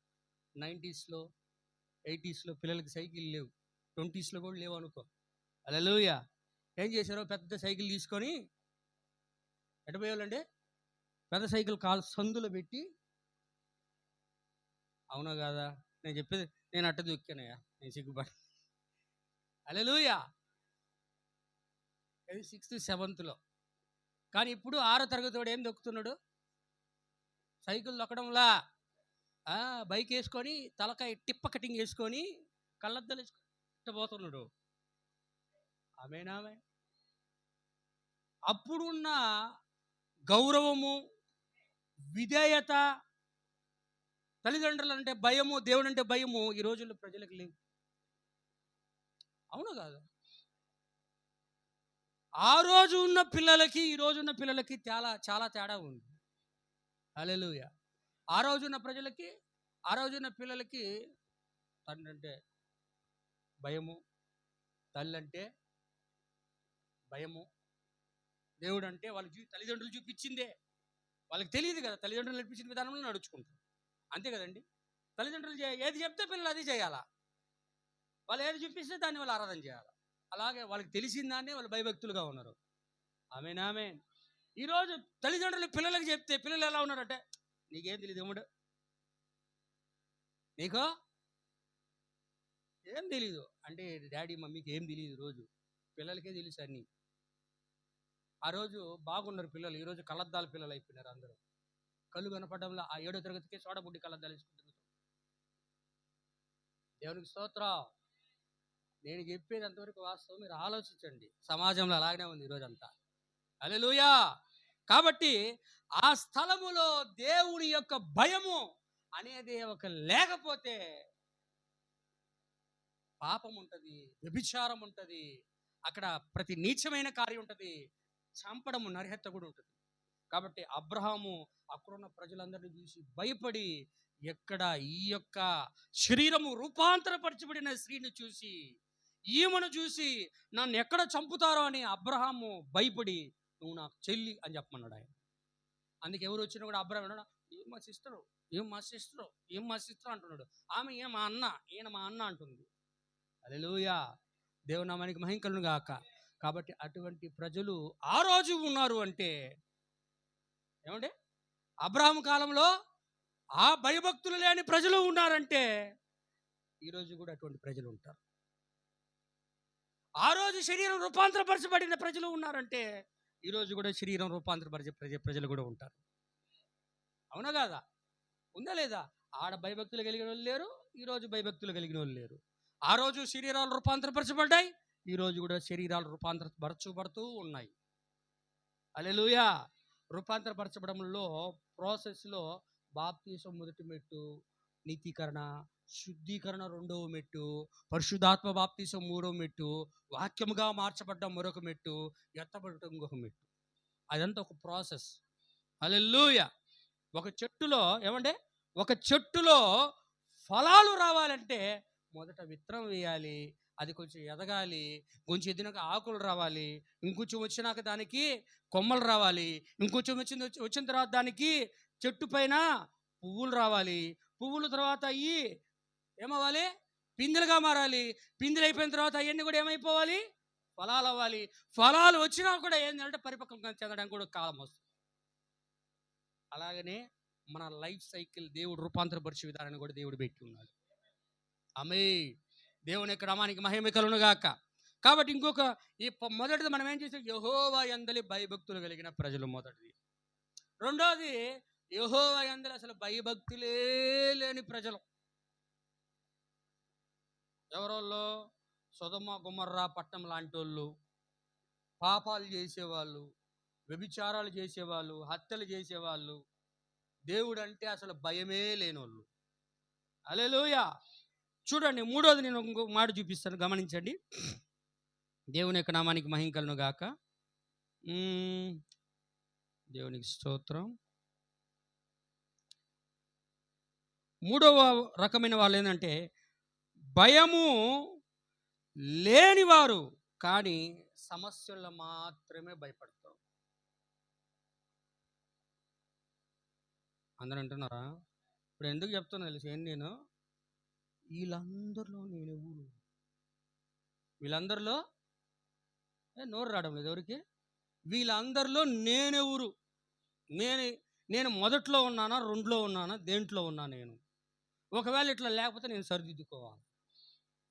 90sలో 80sలో పిల్లలకి సైకిల్ లేవు, 20sలో కూడా లేవు అనుకో. హల్లెలూయా. ఏం చేశారో, పెద్ద సైకిల్ తీసుకొని ఎటపోయాలంటే పెద్ద సైకిల్ కాలు సందులో పెట్టి, అవునా కాదా? నేను చెప్పేది, నేను అట్ట దొక్కానయ్యా, నేను సిగ్గుపడి. హల్లెలూయా. అది 6th 7thలో. కానీ ఇప్పుడు 6వ తరగతి వాడు ఏం దొక్కుతున్నాడు? సైకిల్ దొక్కడంలా బైక్ వేసుకొని తలకాయ టిప్ప కటింగ్ వేసుకొని కళ్ళద్దలు పోతున్నాడు. ఆమేనామే. అప్పుడున్న గౌరవము, విధేయత, తల్లిదండ్రులు అంటే భయము, దేవుడు అంటే భయము ఈ రోజుల్లో ప్రజలకు లేవు. అవును కాదు? ఆ రోజు ఉన్న పిల్లలకి ఈ రోజు ఉన్న పిల్లలకి చాలా తేడా ఉంది. హల్లెలూయా. ఆ రోజున్న ప్రజలకి, ఆ రోజున్న పిల్లలకి తండ్రి అంటే భయము, తల్లి అంటే భయము, దేవుడు అంటే వాళ్ళకి తల్లిదండ్రులు చూపించిందే. వాళ్ళకి తెలియదు కదా, తల్లిదండ్రులు నడిపించిన విధానంలో నడుచుకుంటారు, అంతే కదండి. తల్లిదండ్రులు ఏది చెప్తే పిల్లలు అది చేయాలా, వాళ్ళు ఏది చూపిస్తే దాన్ని వాళ్ళు ఆరాధన చేయాలి. అలాగే వాళ్ళకి తెలిసిన దాన్నే వాళ్ళు భయభక్తులుగా ఉన్నారు. ఆమేన్. ఈరోజు తల్లిదండ్రులు పిల్లలకు చెప్తే పిల్లలు ఎలా ఉన్నారంటే, నీకేం తెలియదు ఏముడు, నీకో ఏం తెలీదు అంటే, డాడీ మమ్మీకి ఏం తెలియదు. రోజు పిల్లలకే తెలుసు అన్నీ. ఆ రోజు బాగున్నారు పిల్లలు, ఈరోజు కళ్ళద్దాల పిల్లలు అయిపోయినారు అందరూ. కళ్ళు కనపడంలో ఆ 7వ తరగతికే సోడబుడ్డి కళ్ళద్దాలు వేసుకుంటున్నారు. దేవునికి స్తోత్రం. నేను చెప్పేది అంతవరకు వాస్తవం, మీరు ఆలోచించండి. సమాజంలో అలాగనే ఉంది ఈరోజంతా. హల్లెలూయా. కాబట్టి ఆ స్థలములో దేవుని యొక్క భయము అనేది ఒక లేకపోతే పాపం ఉంటుంది, వ్యభిచారం ఉంటుంది, అక్కడ ప్రతి నీచమైన కార్యం ఉంటుంది, చంపడము, నరహత్య కూడా ఉంటుంది. కాబట్టి అబ్రహాము అక్కడున్న ప్రజలందరినీ చూసి భయపడి, ఎక్కడ ఈ యొక్క శరీరము రూపాంతరపరచబడిన స్త్రీని చూసి, ఈమెను చూసి నన్ను ఎక్కడ చంపుతారో అని అబ్రహాము భయపడి, నువ్వు నాకు చెల్లి అని చెప్పమన్నాడు ఆయన. అందుకే ఎవరు వచ్చినా కూడా అబ్రహాం అన్నాడు, ఏం మా సిస్టరు, ఏం మా సిస్టరు, ఏం మా సిస్టర్ అంటున్నాడు. ఆమె ఏ మా అన్న, ఈయన మా అన్న అంటుంది. హల్లెలూయా. దేవుని నామానికి మహిమ కలుగును గాక. కాబట్టి అటువంటి ప్రజలు ఆ రోజు ఉన్నారు అంటే ఏమంటే, అబ్రహాము కాలంలో ఆ భయభక్తులు లేని ప్రజలు ఉన్నారంటే ఈరోజు కూడా అటువంటి ప్రజలు ఉంటారు. ఆ రోజు శరీరం రూపాంతరపరచబడిన ప్రజలు ఉన్నారంటే ఈరోజు కూడా శరీరం రూపాంతరపరిచే ప్రజలు కూడా ఉంటారు. అవునా కాదా? ఉందా లేదా? ఆడ భయభక్తులు కలిగిన వాళ్ళు లేరు, ఈరోజు భయభక్తులు కలిగిన వాళ్ళు లేరు. ఆ రోజు శరీరాలు రూపాంతరపరచబడ్డాయి, ఈరోజు కూడా శరీరాలు రూపాంతరపరచబడుతూ ఉన్నాయి. హల్లెలూయా. రూపాంతరపరచబడంలో ప్రాసెస్లో బాప్తీసం మొదటి మెట్టు, నీతీకరణ, శుద్ధీకరణ రెండవ మెట్టు, పరిశుద్ధాత్మ బాప్తీసం మూడవ మెట్టు, వాక్యముగా మార్చబడ్డ మరొక మెట్టు, ఎత్తబడటం ఇంకొక మెట్టు. అదంతా ఒక ప్రాసెస్. హల్లెలూయా. ఒక చెట్టులో ఏమంటే, ఒక చెట్టులో ఫలాలు రావాలంటే మొదట విత్తనం వేయాలి, అది కొంచెం ఎదగాలి, కొంచెం ఎదినాక ఆకులు రావాలి, ఇంకొంచెం వచ్చినాక దానికి కొమ్మలు రావాలి, ఇంకొంచెం వచ్చిన తర్వాత దానికి చెట్టు పైన పువ్వులు రావాలి, పువ్వుల తర్వాత అయ్యి ఏమవ్వాలి? పిందెలుగా మారాలి, పిందెలు అయిపోయిన తర్వాత అవన్నీ కూడా ఏమైపోవాలి? ఫలాలు అవ్వాలి. ఫలాలు వచ్చినా కూడా ఏంటంటే పరిపక్వంగా చెందడానికి కూడా కాలం వస్తుంది. అలాగనే మన లైఫ్ సైకిల్ దేవుడు రూపాంతరపరిచే విధానాన్ని కూడా దేవుడు పెట్టి ఉన్నాడు. ఆమేన్. దేవుని యొక్క నామానికి మహిమ కలుగును గాక. కాబట్టి ఇంకొక ఈ మొదటిది మనం ఏం చేసాం? యెహోవా యందలి భయభక్తులు కలిగిన ప్రజలు మొదటిది. రెండోది యెహోవా యందలి అసలు భయభక్తులే లేని ప్రజలు. ఎవరోళ్ళు? సొదొమ గొమొర్రా పట్టణం లాంటి వాళ్ళు, పాపాలు చేసేవాళ్ళు, వ్యభిచారాలు చేసేవాళ్ళు, హత్యలు చేసేవాళ్ళు, దేవుడు అంటే అసలు భయమే లేనోళ్ళు. హల్లెలూయా. చూడండి, మూడోది నేను ఇంకో మాట చూపిస్తాను, గమనించండి. దేవుని యొక్క నామానికి మహిమ కలుగును గాక. దేవునికి స్తోత్రం. మూడవ రకమైన వాళ్ళు ఏంటంటే భయము లేనివారు కానీ సమస్యలు మాత్రమే భయపడతారు. అందరూ అంటున్నారా? ఇప్పుడు ఎందుకు చెప్తున్నా తెలుసు ఏంటి? వీళ్ళందరిలో నేను ఎవరు? వీళ్ళందరిలో నోరు రావడం లేదు ఎవరికి? వీళ్ళందరిలో నేనెవరు? నేను మొదట్లో ఉన్నానా, రెండులో ఉన్నానా, దేంట్లో ఉన్నా? నేను ఒకవేళ ఇట్లా లేకపోతే నేను సరిదిద్దుకోవాలి.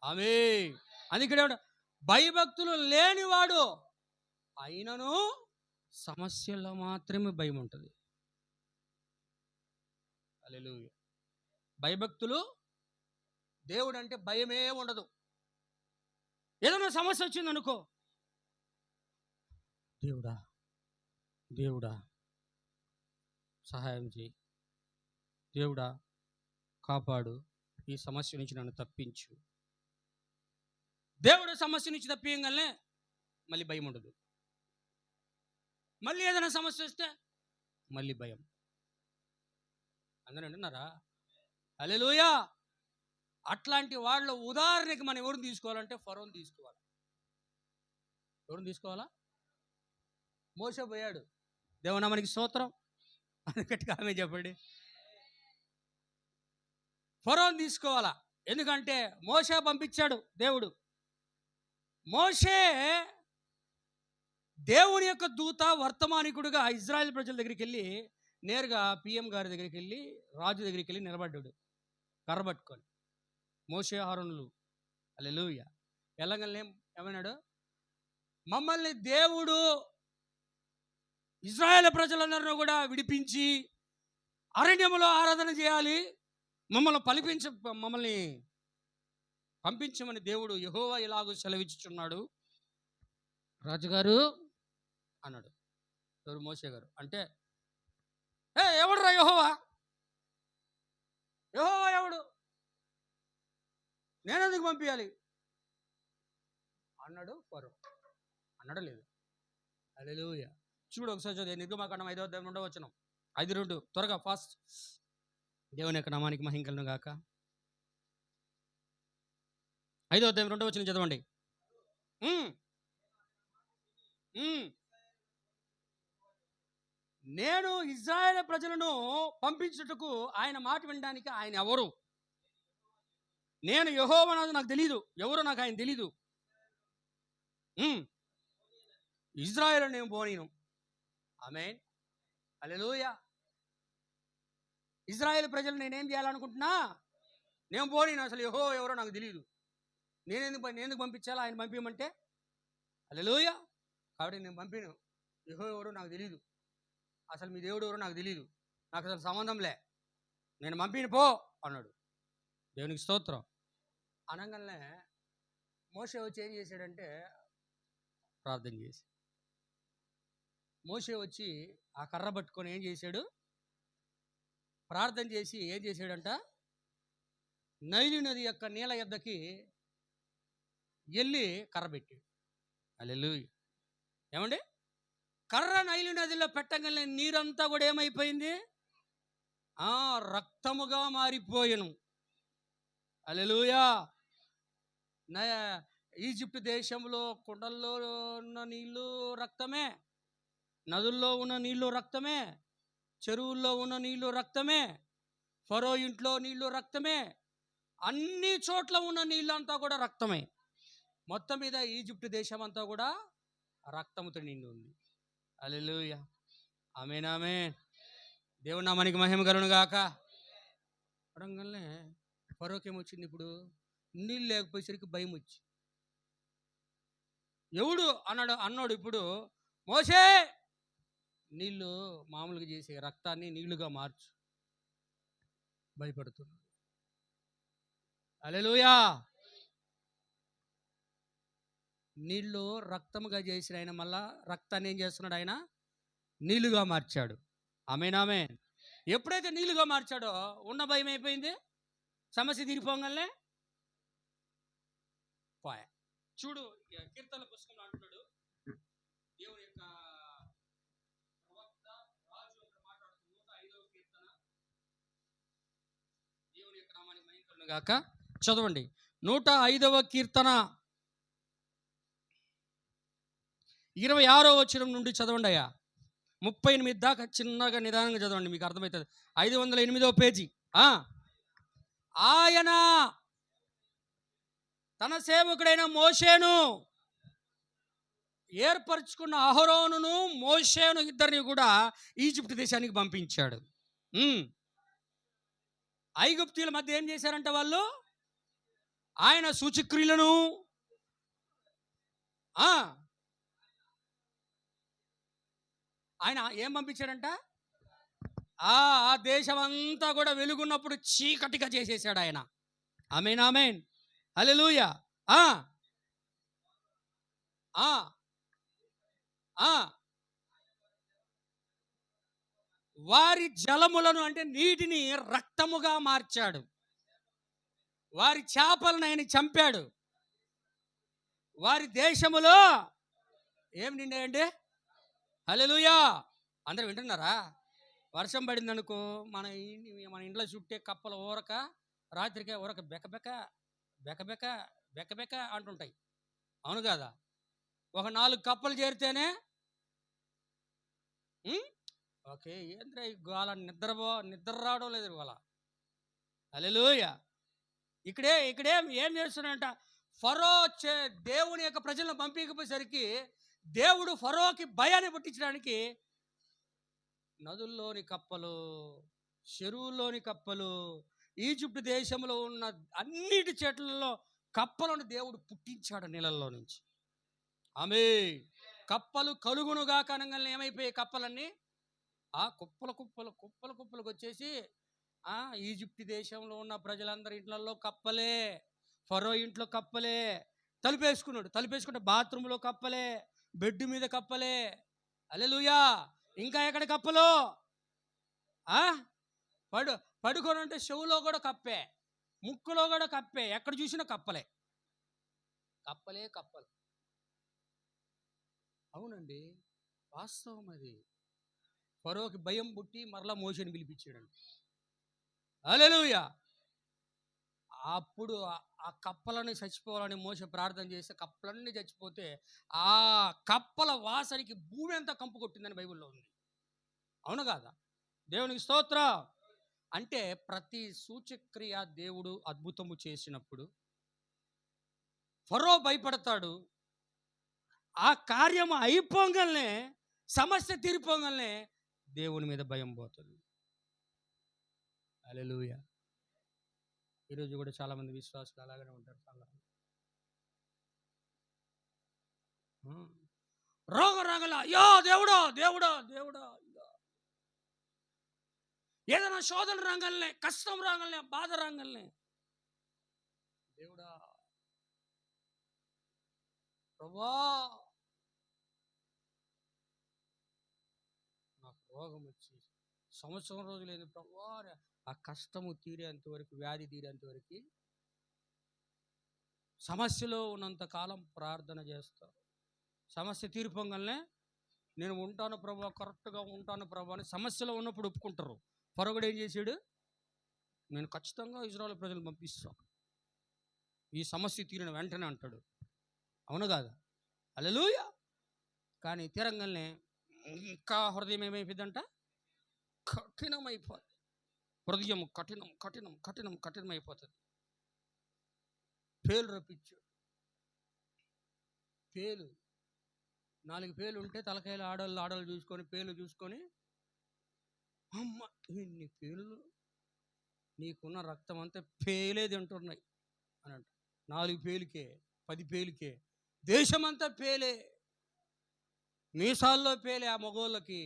ఆమె అందుకే భయభక్తులు లేనివాడు అయినను సమస్యల్లో మాత్రమే భయం ఉంటుంది. హల్లెలూయా. భయభక్తులు దేవుడు అంటే భయమే ఉండదు. ఏదైనా సమస్య వచ్చింది అనుకో, దేవుడా దేవుడా సహాయం చేయి, దేవుడా కాపాడు, ఈ సమస్య నుంచి నన్ను తప్పించు. దేవుడు సమస్య నుంచి తప్పియంగానే మళ్ళీ భయం ఉండదు. మళ్ళీ ఏదైనా సమస్య వస్తే మళ్ళీ భయం. అందరూ అంటున్నారా? హల్లెలూయా. అట్లాంటి వాళ్ళ ఉదాహరణకి మనం ఎవరిని తీసుకోవాలంటే ఫరోని తీసుకోవాలి. ఎవరిని తీసుకోవాలా? మోషే పోయాడు. దేవునా మనకి స్తోత్రం. అందుకట్టుగా ఆమె చెప్పండి. ఫరోని తీసుకోవాలా? ఎందుకంటే మోషే పంపించాడు దేవుడు. మోషే దేవుని యొక్క దూత, వర్తమానికుడుగా ఇజ్రాయెల్ ప్రజల దగ్గరికి వెళ్ళి నేరుగా పిఎం గారి దగ్గరికి వెళ్ళి, రాజు దగ్గరికి వెళ్ళి నిలబడ్డాడు కర్ర పట్టుకొని. మోషే అహరోనులు హల్లెలూయా వెళ్ళగానే ఏమన్నాడు? మమ్మల్ని దేవుడు ఇజ్రాయేల్ ప్రజలందరినీ కూడా విడిపించి అరణ్యములో ఆరాధన చేయాలి, మమ్మల్ని పంపించమని దేవుడు యెహోవా ఇలాగూ సెలవిచ్చుచున్నాడు రాజుగారు అన్నాడు. ఎవరు? మోషే గారు. అంటే ఎవడురా యెహోవా? యెహోవా ఎవడు? నేనెందుకు పంపించాలి అన్నాడు ఫరో. అన్నాడు లేదు? హల్లెలూయా. చూడు ఒకసారి చదివి నిర్గమాకాండం 5వ అధ్యాయం 2వ వచనం. 5:2 త్వరగా ఫాస్ట్. దేవుని యొక్క నామానికి మహిమ కలుగును గాక. 5వ అధ్యాయం 2వ వచనం చదవండి. నేను ఇజ్రాయేల్ ప్రజలను పంపించుటకు ఆయన మాట వినడానికి ఆయన ఎవరు? నేను యెహోవా నాకు తెలీదు. ఎవరో నాకు ఆయన తెలీదు. ఇజ్రాయేలు నేను పోనీను. ఆమేన్. హల్లెలూయా. ఇజ్రాయేల్ ప్రజలు నేనేం చేయాలనుకుంటున్నా? నేను పోనీను. అసలు యెహోవా ఎవరో నాకు తెలియదు. నేనెందుకు పంపించాలా? ఆయన పంపించమంటే? హల్లెలూయా. కాబట్టి నేను పంపిను. యెహోవా ఎవరో నాకు తెలియదు. అసలు మీ దేవుడు ఎవరో నాకు తెలియదు. నాకు అసలు సంబంధంలే. నేను పంపిను పో అన్నాడు. దేవునికి స్తోత్రం. అనగానే మోషే వచ్చి ఏం చేశాడంటే ప్రార్థన చేసి, మోషే వచ్చి ఆ కర్ర పట్టుకొని ఏం చేశాడు? ప్రార్థన చేసి ఏం చేశాడంట? నైలు నది యొక్క నీళ్ళ యొద్దకి వెళ్ళి కర్ర పెట్టాడు. హల్లెలూయా. ఏమండి? కర్ర నైలు నదిలో పెట్టగానే నీరంతా కూడా ఏమైపోయింది? రక్తముగా మారిపోయాను. హల్లెలూయా. ఈజిప్ట్ దేశంలో కుండల్లో ఉన్న నీళ్లు రక్తమే, నదుల్లో ఉన్న నీళ్లు రక్తమే, చెరువుల్లో ఉన్న నీళ్లు రక్తమే, ఫరో ఇంట్లో నీళ్లు రక్తమే, అన్ని చోట్ల ఉన్న నీళ్ళంతా కూడా రక్తమే. మొత్తం మీద ఈజిప్ట్ దేశం అంతా కూడా రక్తముతో నిండి ఉంది. హల్లెలూయా. ఆమేన్ ఆమేన్. దేవుని నామానికి మహిమ కలుగును గాక. అడగంగానే ఫరోకి ఏమొచ్చింది? ఇప్పుడు నీళ్ళు లేకపోయేసరికి భయం వచ్చి ఎవడు అన్నాడు ఇప్పుడు మోషే నీళ్ళు మామూలుగా చేసే రక్తాన్ని నీళ్లుగా మార్చు. భయపడుతున్నాడు. హల్లెలూయా. నీళ్ళు రక్తముగా చేసిన ఆయన మళ్ళా రక్తాన్ని ఏం చేస్తున్నాడు? ఆయన నీళ్లుగా మార్చాడు. ఆమేన్ ఆమేన్. ఎప్పుడైతే నీళ్లుగా మార్చాడో ఉన్న భయం అయిపోయింది. సమస్య తీరిపోగానే పోయా. చూడు కీర్తన పుస్తకంలో అంటున్నాడు, దేవుని యొక్క ప్రవక్త రాజు మాట్లాడుతూ 105వ కీర్తన, దేవుని గాక. చదవండి 105వ కీర్తన 26వ వచనం నుండి చదవండి అయ్యా. 38 దాకా చిన్నగా నిదానంగా చదవండి, మీకు అర్థమవుతుంది. 508వ పేజీ. ఆయన తన సేవకుడైన మోషేను ఏర్పరచుకున్న అహరోనును మోషేను ఇద్దరిని కూడా ఈజిప్ట్ దేశానికి పంపించాడు. ఐగుప్తీయుల మధ్య ఏం చేశారంట వాళ్ళు? ఆయన సూచక్రియలను ఆయన ఏం పంపించాడంట? ఆ దేశం అంతా కూడా వెలుగున్నప్పుడు చీకటిగా చేసేసాడు ఆయన. ఆమేన్, ఆమేన్, హల్లెలూయా. వారి జలములను అంటే నీటిని రక్తముగా మార్చాడు. వారి చేపలను ఆయన చంపాడు. వారి దేశములో ఏం నిండాయండి? హల్లెలూయా. అందరూ వింటున్నారా? వర్షం పడింది అనుకో, మన ఇంట్లో చుట్టే కప్పలు ఊరక రాత్రికే ఊరక బెకబెక బెకబెక బెకబెక అంటుంటాయి. అవును కదా? ఒక 4 కప్పలు చేరితేనే ఓకే, ఏంద్రా ఈ గోల, నిద్ర రావడం లేదు ఇవాళ. హల్లెలూయా. ఇక్కడే ఏం చేస్తున్నాడంట? ఫరో దేవుని యొక్క ప్రజలను పంపించకపోయేసరికి దేవుడు ఫరోకి భయాన్ని పుట్టించడానికి నదుల్లోని కప్పలు, చెరువుల్లోని కప్పలు, ఈజిప్ట్ దేశంలో ఉన్న అన్నిటి చెట్లలో కప్పలను దేవుడు పుట్టించాడు నీళ్ళల్లో నుంచి. ఆమేన్. కప్పలు కలుగునుగా కనంగానే ఏమైపోయాయి కప్పలన్నీ? కుప్పలకు వచ్చేసి ఈజిప్ట్ దేశంలో ఉన్న ప్రజలందరి ఇంట్లలో కప్పలే, ఫరో ఇంట్లో కప్పలే, తలుపేసుకుంటే బాత్రూంలో కప్పలే, బెడ్ మీద కప్పలే. హల్లెలూయా. ఇంకా ఎక్కడ కప్పలు? పడుకొని ఉంటే చెవులో కూడా కప్పే, ముక్కులో కూడా కప్పే, ఎక్కడ చూసినా కప్పలే. అవునండి, వాస్తవం అది. ఫరోకి భయం పుట్టి మరలా మోషేని పిలిపించాడు. హల్లెలూయా. అప్పుడు ఆ కప్పలని చచ్చిపోవాలని మోషే ప్రార్థన చేస్తే కప్పలన్నీ చచ్చిపోతే ఆ కప్పల వాసనకి భూమి అంతా కంపు కొట్టిందని బైబిల్లో ఉంది. అవును కాదా? దేవునికి స్తోత్రం. అంటే ప్రతి సూచక్రియ దేవుడు అద్భుతము చేసినప్పుడు ఫరో భయపడతాడు. ఆ కార్యము అయిపోగానే, సమస్య తీరిపోగానే దేవుని మీద భయం పోతుంది. హల్లెలూయా. ఈరోజు కూడా చాలా మంది విశ్వాసులు అలాగనే ఉంటారు. చాలా రోగం రాగల, యో దేవుడా దేవుడా దేవుడా, ఏదైనా శోధన రాగలనే, కష్టం రాగలనే, బాధ రాగలనే, దేవుడా ప్రభా నాకు రోగం వచ్చి సంవత్సరం రోజులైంది ప్రభా, ఆ కష్టము తీరేంత వరకు, వ్యాధి తీరేంత వరకు, సమస్యలో ఉన్నంత కాలం ప్రార్థన చేస్తారు. సమస్య తీరిపోగానే నేను ఉంటాను ప్రభా, కరెక్ట్గా ఉంటాను ప్రభా అని సమస్యలో ఉన్నప్పుడు ఒప్పుకుంటారు. ఫరోగుడు ఏం చేశాడు? నేను ఖచ్చితంగా ఇజ్రాయేల్ ప్రజలు పంపిస్తాను, ఈ సమస్య తీరిన వెంటనే అంటాడు. అవును కాదా? హల్లెలూయా. కానీ తీరంగానే ఇంకా హృదయం ఏమైపోయిందంట? కఠినమైపోతుంది. హృదయం కఠినమైపోతుంది. పేలు రప్పించాడు. 4 పేలు ఉంటే తలకాయలు ఆడోళ్ళు చూసుకొని, పేలు చూసుకొని, అమ్మ ఇన్ని పేలు, నీకున్న రక్తం అంతా పేలే తింటున్నాయి అని అంట. 4 పేలుకే, 10 పేలుకే దేశమంతా పేలే. మీసాల్లో పేలే ఆ మగోళ్ళకి,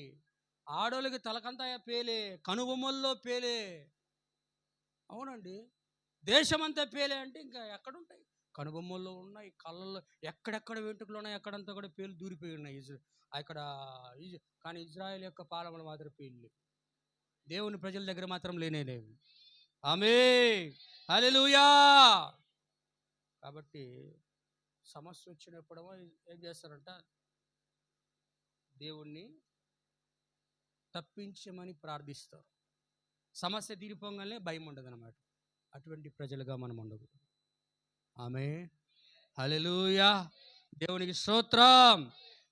ఆడోళ్ళకి తలకంతా పేలే, కనుబొమ్మల్లో పేలే. అవునండి, దేశమంతా పేలే అంటే ఇంకా ఎక్కడుంటాయి? కనుబొమ్మల్లో ఉన్నాయి, కళ్ళల్లో, ఎక్కడెక్కడ వెంట్రుకలు ఉన్నాయి అక్కడంతా కూడా పేలు దూరిపోయి ఉన్నాయి అక్కడ. కానీ ఇజ్రాయెల్ యొక్క పాలనలు మాత్రం పేలు, దేవుని ప్రజల దగ్గర మాత్రం లేనేలేవు. ఆమేన్, హల్లెలూయా. కాబట్టి సమస్య వచ్చినప్పుడు ఏం చేస్తారంట? దేవుణ్ణి తప్పించమని ప్రార్థిస్తారు. సమస్య తీరిపోగానే భయం ఉండదు అన్నమాట. అటువంటి ప్రజలుగా మనం ఉండకూడదు. ఆమె హల్లెలూయా, దేవునికి స్తోత్రం.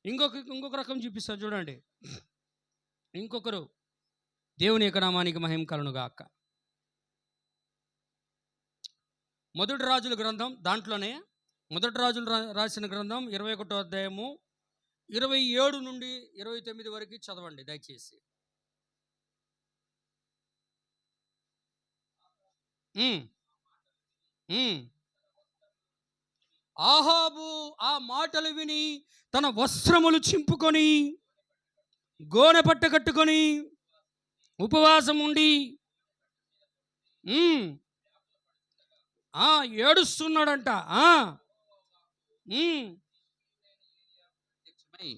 ఇంకొక రకం చూపిస్తారు చూడండి. ఇంకొకరు, దేవుని యొక్క నామానికి మహిమ కలుగును గాక. మొదటి రాజుల గ్రంథం, దాంట్లోనే మొదటి రాజులు రాసిన గ్రంథం 21వ అధ్యాయము 27 నుండి 29 వరకు చదవండి దయచేసి. ఆహాబు ఆ మాటలు విని తన వస్త్రములు చింపుకొని గోనె పట్ట కట్టుకొని ఉపవాసం ఉండి ఏడుస్తున్నాడంట.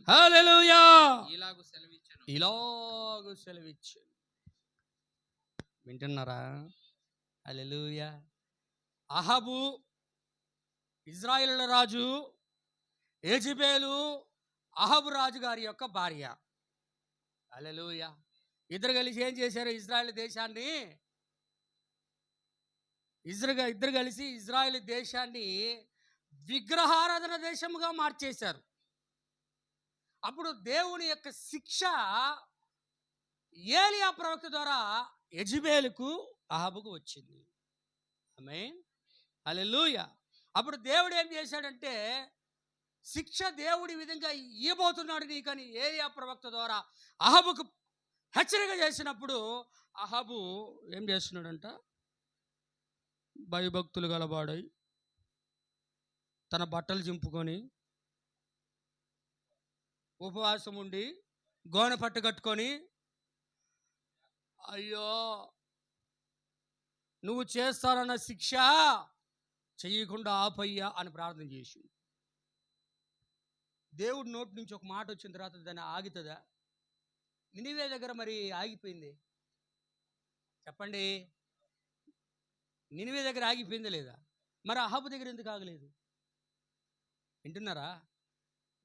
హల్లెలూయా, ఇలాగు సెలవిచ్చాను. వింటున్నారా? హల్లెలూయా. అహాబు ఇజ్రాయేలు రాజు, యెజెబెలు అహాబు రాజు గారి యొక్క భార్య. హల్లెలూయా. ఇద్దరు కలిసి ఏం చేశారు? ఇజ్రాయేల్ దేశాన్ని ఇద్దరు కలిసి ఇజ్రాయేల్ దేశాన్ని విగ్రహారాధన దేశముగా మార్చేశారు. అప్పుడు దేవుని యొక్క శిక్ష ఏలియా ప్రవక్త ద్వారా యెజెబెలుకు అహాబుకు వచ్చింది. ఆమేన్, హల్లెలూయా. అప్పుడు దేవుడు ఏం చేశాడంటే, శిక్ష దేవుడి విధంగా ఇవ్వబోతున్నాడు నీకని ఏలియా ప్రవక్త ద్వారా అహాబుకు హెచ్చరిక చేసినప్పుడు అహాబు ఏం చేస్తున్నాడంట? భయభక్తులు గలవాడై తన బట్టలు చింపుకొని ఉపవాసం ఉండి గోనె పట్టు కట్టుకొని, అయ్యో నువ్వు చేస్తానన్న శిక్ష చెయ్యకుండా ఆపయ్యా అని ప్రార్థన చేసి, దేవుడి నోటి నుంచి ఒక మాట వచ్చిన తర్వాత దాన్ని ఆగుతుందా? నినివే దగ్గర మరి ఆగిపోయింది. చెప్పండి, నినివే దగ్గర ఆగిపోయిందా లేదా? మరి అహాబు దగ్గర ఎందుకు ఆగలేదు? వింటున్నారా?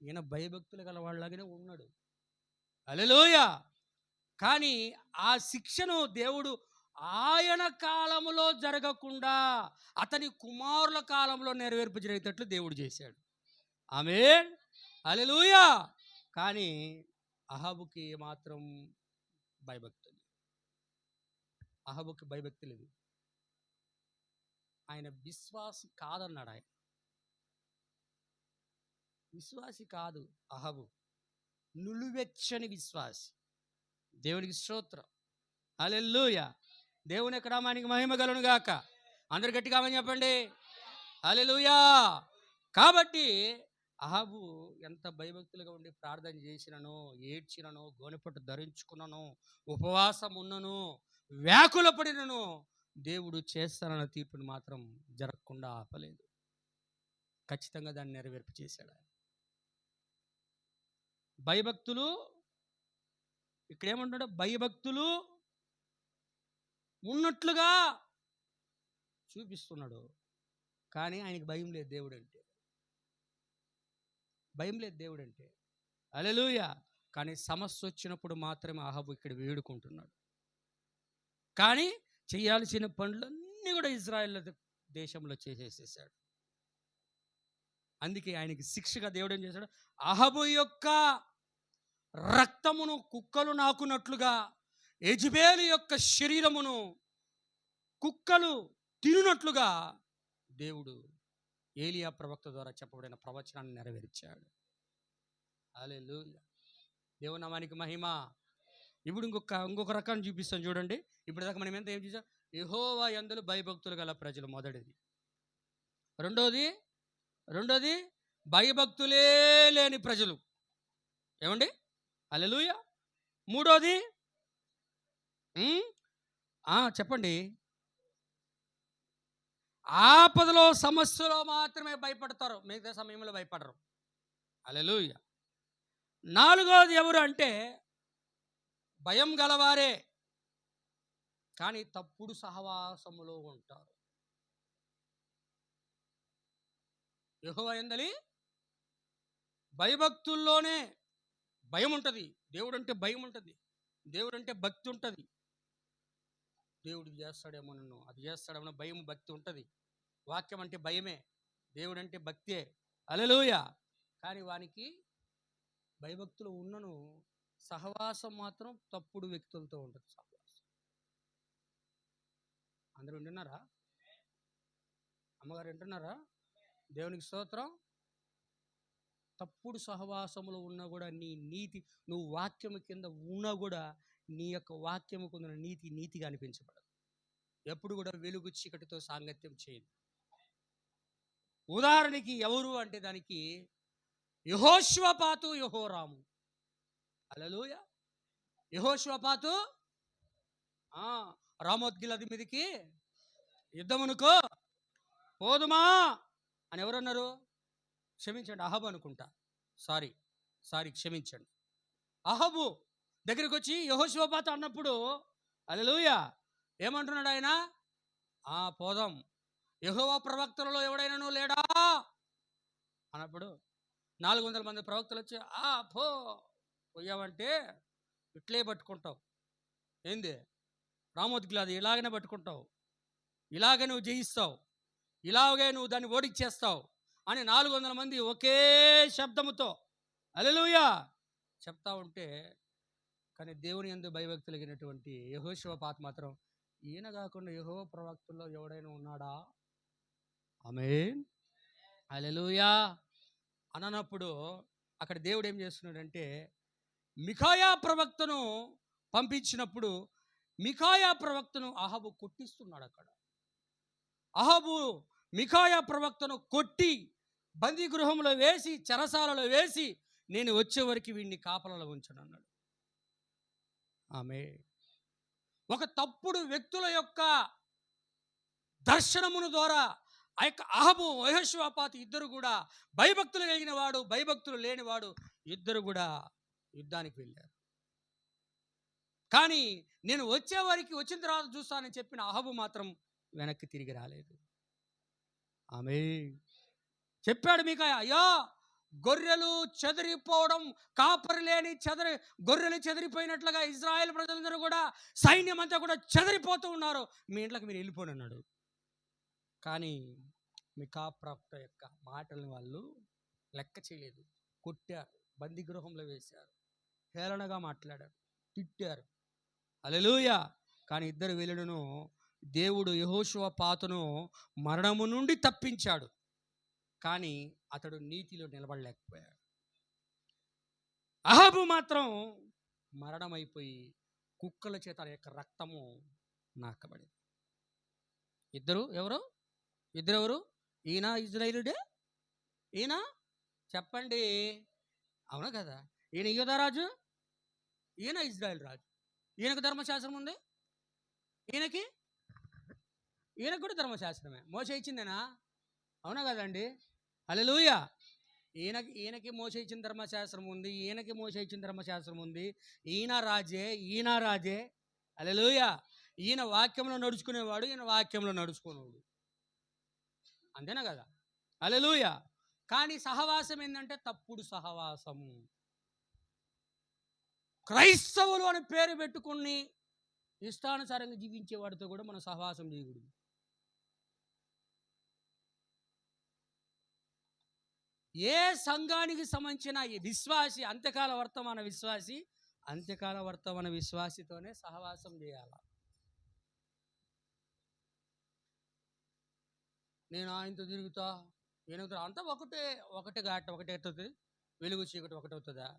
ఈయన భయభక్తులు గల వాళ్ళలాగానే ఉన్నాడు. హల్లెలూయా. కానీ ఆ శిక్షను దేవుడు ఆయన కాలంలో జరగకుండా అతని కుమారుల కాలంలో నెరవేర్పు జరిగేటట్లు దేవుడు చేశాడు. ఆమేన్, హల్లెలూయా. కానీ అహాబుకి మాత్రం భయభక్తి లేదు. అహాబుకి భయభక్తి లేదు. ఆయన విశ్వాసి కాదన్నాడు. ఆయన విశ్వాసి కాదు అహాబు, నులువెచ్చని విశ్వాసి. దేవునికి స్తోత్రం, హల్లెలూయా. దేవుని యొక్క నామానికి మహిమ కలుగును గాక. అందరు గట్టిగా ఆమేన్ చెప్పండి. హల్లెలూయా. కాబట్టి అహాబు ఎంత భయభక్తులుగా ఉండి ప్రార్థన చేసినను, ఏడ్చినను, గోనెపట్టు ధరించుకున్నను, ఉపవాసం ఉన్నను, వ్యాకుల పడినను, దేవుడు చేస్తానన్న తీర్పుని మాత్రం జరగకుండా ఆపలేదు. ఖచ్చితంగా దాన్ని నెరవేర్పు చేశాడు. భయభక్తులు ఇక్కడ ఏమంటాడు? భయభక్తులు ఉన్నట్లుగా చూపిస్తున్నాడు, కానీ ఆయనకి భయం లేదు దేవుడు అంటే. భయం లేదు దేవుడు అంటే. హల్లెలూయా. కానీ సమస్య వచ్చినప్పుడు మాత్రమే అహాబు ఇక్కడ వేడుకుంటున్నాడు. కానీ చేయాల్సిన పనులన్నీ కూడా ఇజ్రాయెల్ దేశంలో చేసేసాడు. అందుకే ఆయనకి శిక్షగా దేవుడు ఏం చేశాడు? అహాబు యొక్క రక్తమును కుక్కలు నాకున్నట్లుగా యెజెబెలు యొక్క శరీరమును కుక్కలు తినునట్లుగా దేవుడు ఏలియా ప్రవక్త ద్వారా చెప్పబడిన ప్రవచనాన్ని నెరవేర్చాడు. హల్లెలూయా. దేవుని నామానికి మహిమ. ఇప్పుడు ఇంకొక రకాన్ని చూపిస్తాను చూడండి. ఇప్పుడు దాకా మనం ఏం చూసాం? యెహోవా యందు భయభక్తులు గల ప్రజలు మొదటిది. రెండోది భయభక్తులే లేని ప్రజలు. ఏమండి? హల్లెలూయా. మూడోది చెప్పండి, ఆపదలో సమస్యలో మాత్రమే భయపడతారు, మిగతా సమయంలో భయపడరు. హల్లెలూయా. నాలుగోది ఎవరు అంటే భయం గలవారే కానీ తప్పుడు సహవాసములో ఉంటారు. యెహోవా యందలి భయభక్తుల్లోనే భయం ఉంటుంది. దేవుడు అంటే భయం ఉంటుంది. దేవుడు అంటే భక్తి ఉంటుంది. దేవుడు ఇది చేస్తాడేమో, నన్ను అది చేస్తాడేమో భయం, భక్తి ఉంటుంది. వాక్యం అంటే భయమే, దేవుడు అంటే భక్తే. హల్లెలూయా. కానీ వానికి భయభక్తులు ఉన్నను, సహవాసం మాత్రం తప్పుడు వ్యక్తులతో ఉంటుంది. సహవాసం. అందరూ వింటున్నారా? అమ్మగారు వింటున్నారా? దేవునికి స్తోత్రం. తప్పుడు సహవాసములో ఉన్నా కూడా నీ నీతి, నువ్వు వాక్యము కింద ఉన్నా కూడా నీ యొక్క వాక్యము కొందరు నీతిగా అనిపించబడదు. ఎప్పుడు కూడా వెలుగు చీకటితో సాంగత్యం చేయదు. ఉదాహరణకి ఎవరు అంటే దానికి యెహోషువపాతు, యెహోరాము. హల్లెలూయా. యెహోషువపాతు రామోత్ గిలాదు మీదికి యుద్ధమునకు పోదుమా అని ఎవరన్నారు? క్షమించండి, అహాబు అనుకుంటా. సారీ క్షమించండి. అహాబు దగ్గరికి వచ్చి యెహోషువపాతు అన్నప్పుడు హల్లెలూయా ఏమంటున్నాడు ఆయన? పోదాం, యెహోవా ప్రవక్తలలో ఎవడైనాను లేడా అన్నప్పుడు 400 మంది ప్రవక్తలు వచ్చి పోయావంటే ఇట్లే పట్టుకుంటావు, ఏంది రామోత్ గిలాదు ఇలాగనే పట్టుకుంటావు, ఇలాగే నువ్వు జయిస్తావు, ఇలాగే నువ్వు దాన్ని ఓడిచ్చేస్తావు అని 400 మంది ఒకే శబ్దముతో హల్లెలూయా చెప్తా ఉంటే, కానీ దేవుని యందు భయభక్తులు కలిగినటువంటి యెహోషువపాతు మాత్రం ఈయన కాకుండా యెహోవా ప్రవక్తల్లో ఎవడైనా ఉన్నాడా? ఆమేన్, హల్లెలూయా అన్నప్పుడు అక్కడ దేవుడు ఏం చేస్తున్నాడంటే, మికాయా ప్రవక్తను పంపించినప్పుడు మికాయా ప్రవక్తను అహాబు కొట్టిస్తున్నాడు. అక్కడ అహాబు మికాయా ప్రవక్తను కొట్టి బందీ గృహంలో వేసి, చెరసాలలో వేసి, నేను వచ్చే వరకు వీడిని కాపలలో ఉంచను అన్నాడు. ఆమేన్. ఒక తప్పుడు వ్యక్తుల యొక్క దర్శనమును ద్వారా ఆ యొక్క అహాబు, యెహోషువపాతు ఇద్దరు కూడా భయభక్తులు కలిగిన వాడు, భయభక్తులు లేనివాడు, ఇద్దరు కూడా యుద్ధానికి వెళ్ళారు. కానీ నేను వచ్చిన తర్వాత చూస్తానని చెప్పిన అహాబు మాత్రం వెనక్కి తిరిగి రాలేదు. ఆమేన్. చెప్పాడు మీకాయా, అయ్యా గొర్రెలు చెదిరిపోవడం, కాపరి లేని గొర్రెలు చెదిరిపోయినట్లుగా ఇజ్రాయెల్ ప్రజలందరూ కూడా, సైన్యం అంతా కూడా చెదిరిపోతూ ఉన్నారు, మీ ఇంట్లోకి మీరు వెళ్ళిపోండి అన్నాడు. కానీ మికా ప్రవక్త యొక్క మాటలను వాళ్ళు లెక్క చేయలేదు. కొట్టారు, బందీ గృహంలో వేశారు, హేళనగా మాట్లాడారు, తిట్టారు. హల్లెలూయా. కానీ ఇద్దరు వెళ్ళును దేవుడు యెహోషువపాతును మరణము నుండి తప్పించాడు. కానీ అతడు నీతిలో నిలబడలేకపోయాడు. అహాబు మాత్రం మరణమైపోయి కుక్కల చేత ఆ యొక్క రక్తము నాకబడింది. ఇద్దరు ఎవరు? ఈయన ఇజ్రాయేలుడే, ఈయన చెప్పండి, అవునా కదా? ఈయన యూదా రాజు, ఈయన ఇజ్రాయేల్ రాజు. ఈయనకు ధర్మశాస్త్రం ఉంది, ఈయనకు కూడా ధర్మశాస్త్రమే. మోషే ఇచ్చిందేనా? అవునా కదండి? హల్లెలూయా. ఈయనకి మోషే ఇచ్చిన ధర్మశాస్త్రం ఉంది, ఈయనకి మోషే ఇచ్చిన ధర్మశాస్త్రం ఉంది. ఈయన రాజే. హల్లెలూయా. ఈయన వాక్యంలో నడుచుకునేవాడు, ఈయన వాక్యంలో నడుచుకునేవాడు, అంతేనా కదా? హల్లెలూయా. కానీ సహవాసం ఏంటంటే తప్పుడు సహవాసము. క్రైస్తవులు అని పేరు పెట్టుకుని ఇష్టానుసారంగా జీవించే వాడితో కూడా మనం సహవాసం చేయకూడదు. ఏ సంఘానికి సంబంధించిన ఈ విశ్వాసి, అంత్యకాల వర్తమాన విశ్వాసితోనే సహవాసం చేయాలి. నేను ఆయనతో తిరుగుతా, ఈయనతో అంతా ఒకటే ఘాట్, ఒకటే అవుతుంది. వెలుగు చీకటి ఒకటి అవుతుందా?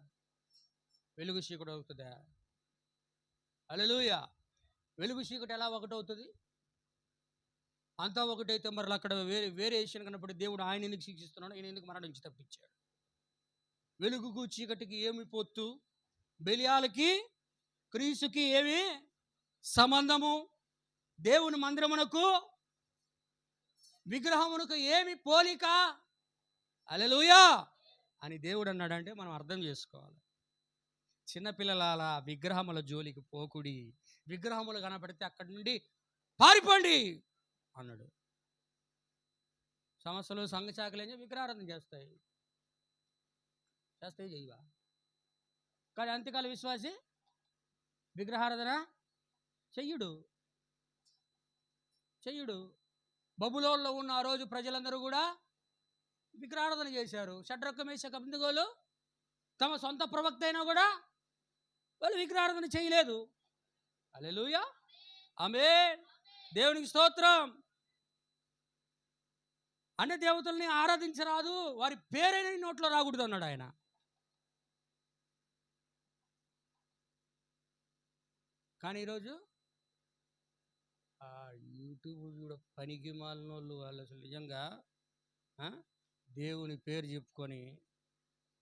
హల్లెలూయా. వెలుగు చీకటి ఎలా ఒకటవుతుంది? అంతా ఒకటైతే మరి అక్కడ వేరే విషయం కనపడి దేవుడు ఆయన ఎందుకు శిక్షిస్తున్నాడు? ఆయన ఎందుకు మరణం నుంచి తప్పించాడు? వెలుగుకు చీకటికి ఏమి పొత్తు? బెలియాలకి క్రీస్తుకి ఏమి సంబంధము? దేవుని మందిరమునకు విగ్రహమునకు ఏమి పోలిక? హల్లెలూయా అని దేవుడు అన్నాడంటే మనం అర్థం చేసుకోవాలి. చిన్నపిల్లల విగ్రహముల జోలికి పోకుడి, విగ్రహములు కనపడితే అక్కడి నుండి పారిపోండి అన్నాడు. సంస్థలు, సంఘ శాఖలు ఏం విగ్రహారాధన చేస్తాయి చేయవా? కానీ అంత్యకాల విశ్వాసి విగ్రహారాధన చెయ్యడు. చెయ్యడు. బబులోనులో ఉన్న ఆ రోజు ప్రజలందరూ కూడా విగ్రహారాధన చేశారు. షడ్రక్ మేషక్ అబేద్నెగోలు తమ సొంత ప్రవక్త అయినా కూడా వాళ్ళు విగ్రహారాధన చేయలేదు. హల్లెలూయా, ఆమేన్, దేవునికి స్తోత్రం. అన్య దేవతల్ని ఆరాధించరాదు, వారి పేరైన నోట్లో రాకూడదు అన్నాడు ఆయన. కానీ ఈరోజు యూట్యూబ్ కూడా పనికి మాలిన వాళ్ళు అసలు నిజంగా దేవుని పేరు చెప్పుకొని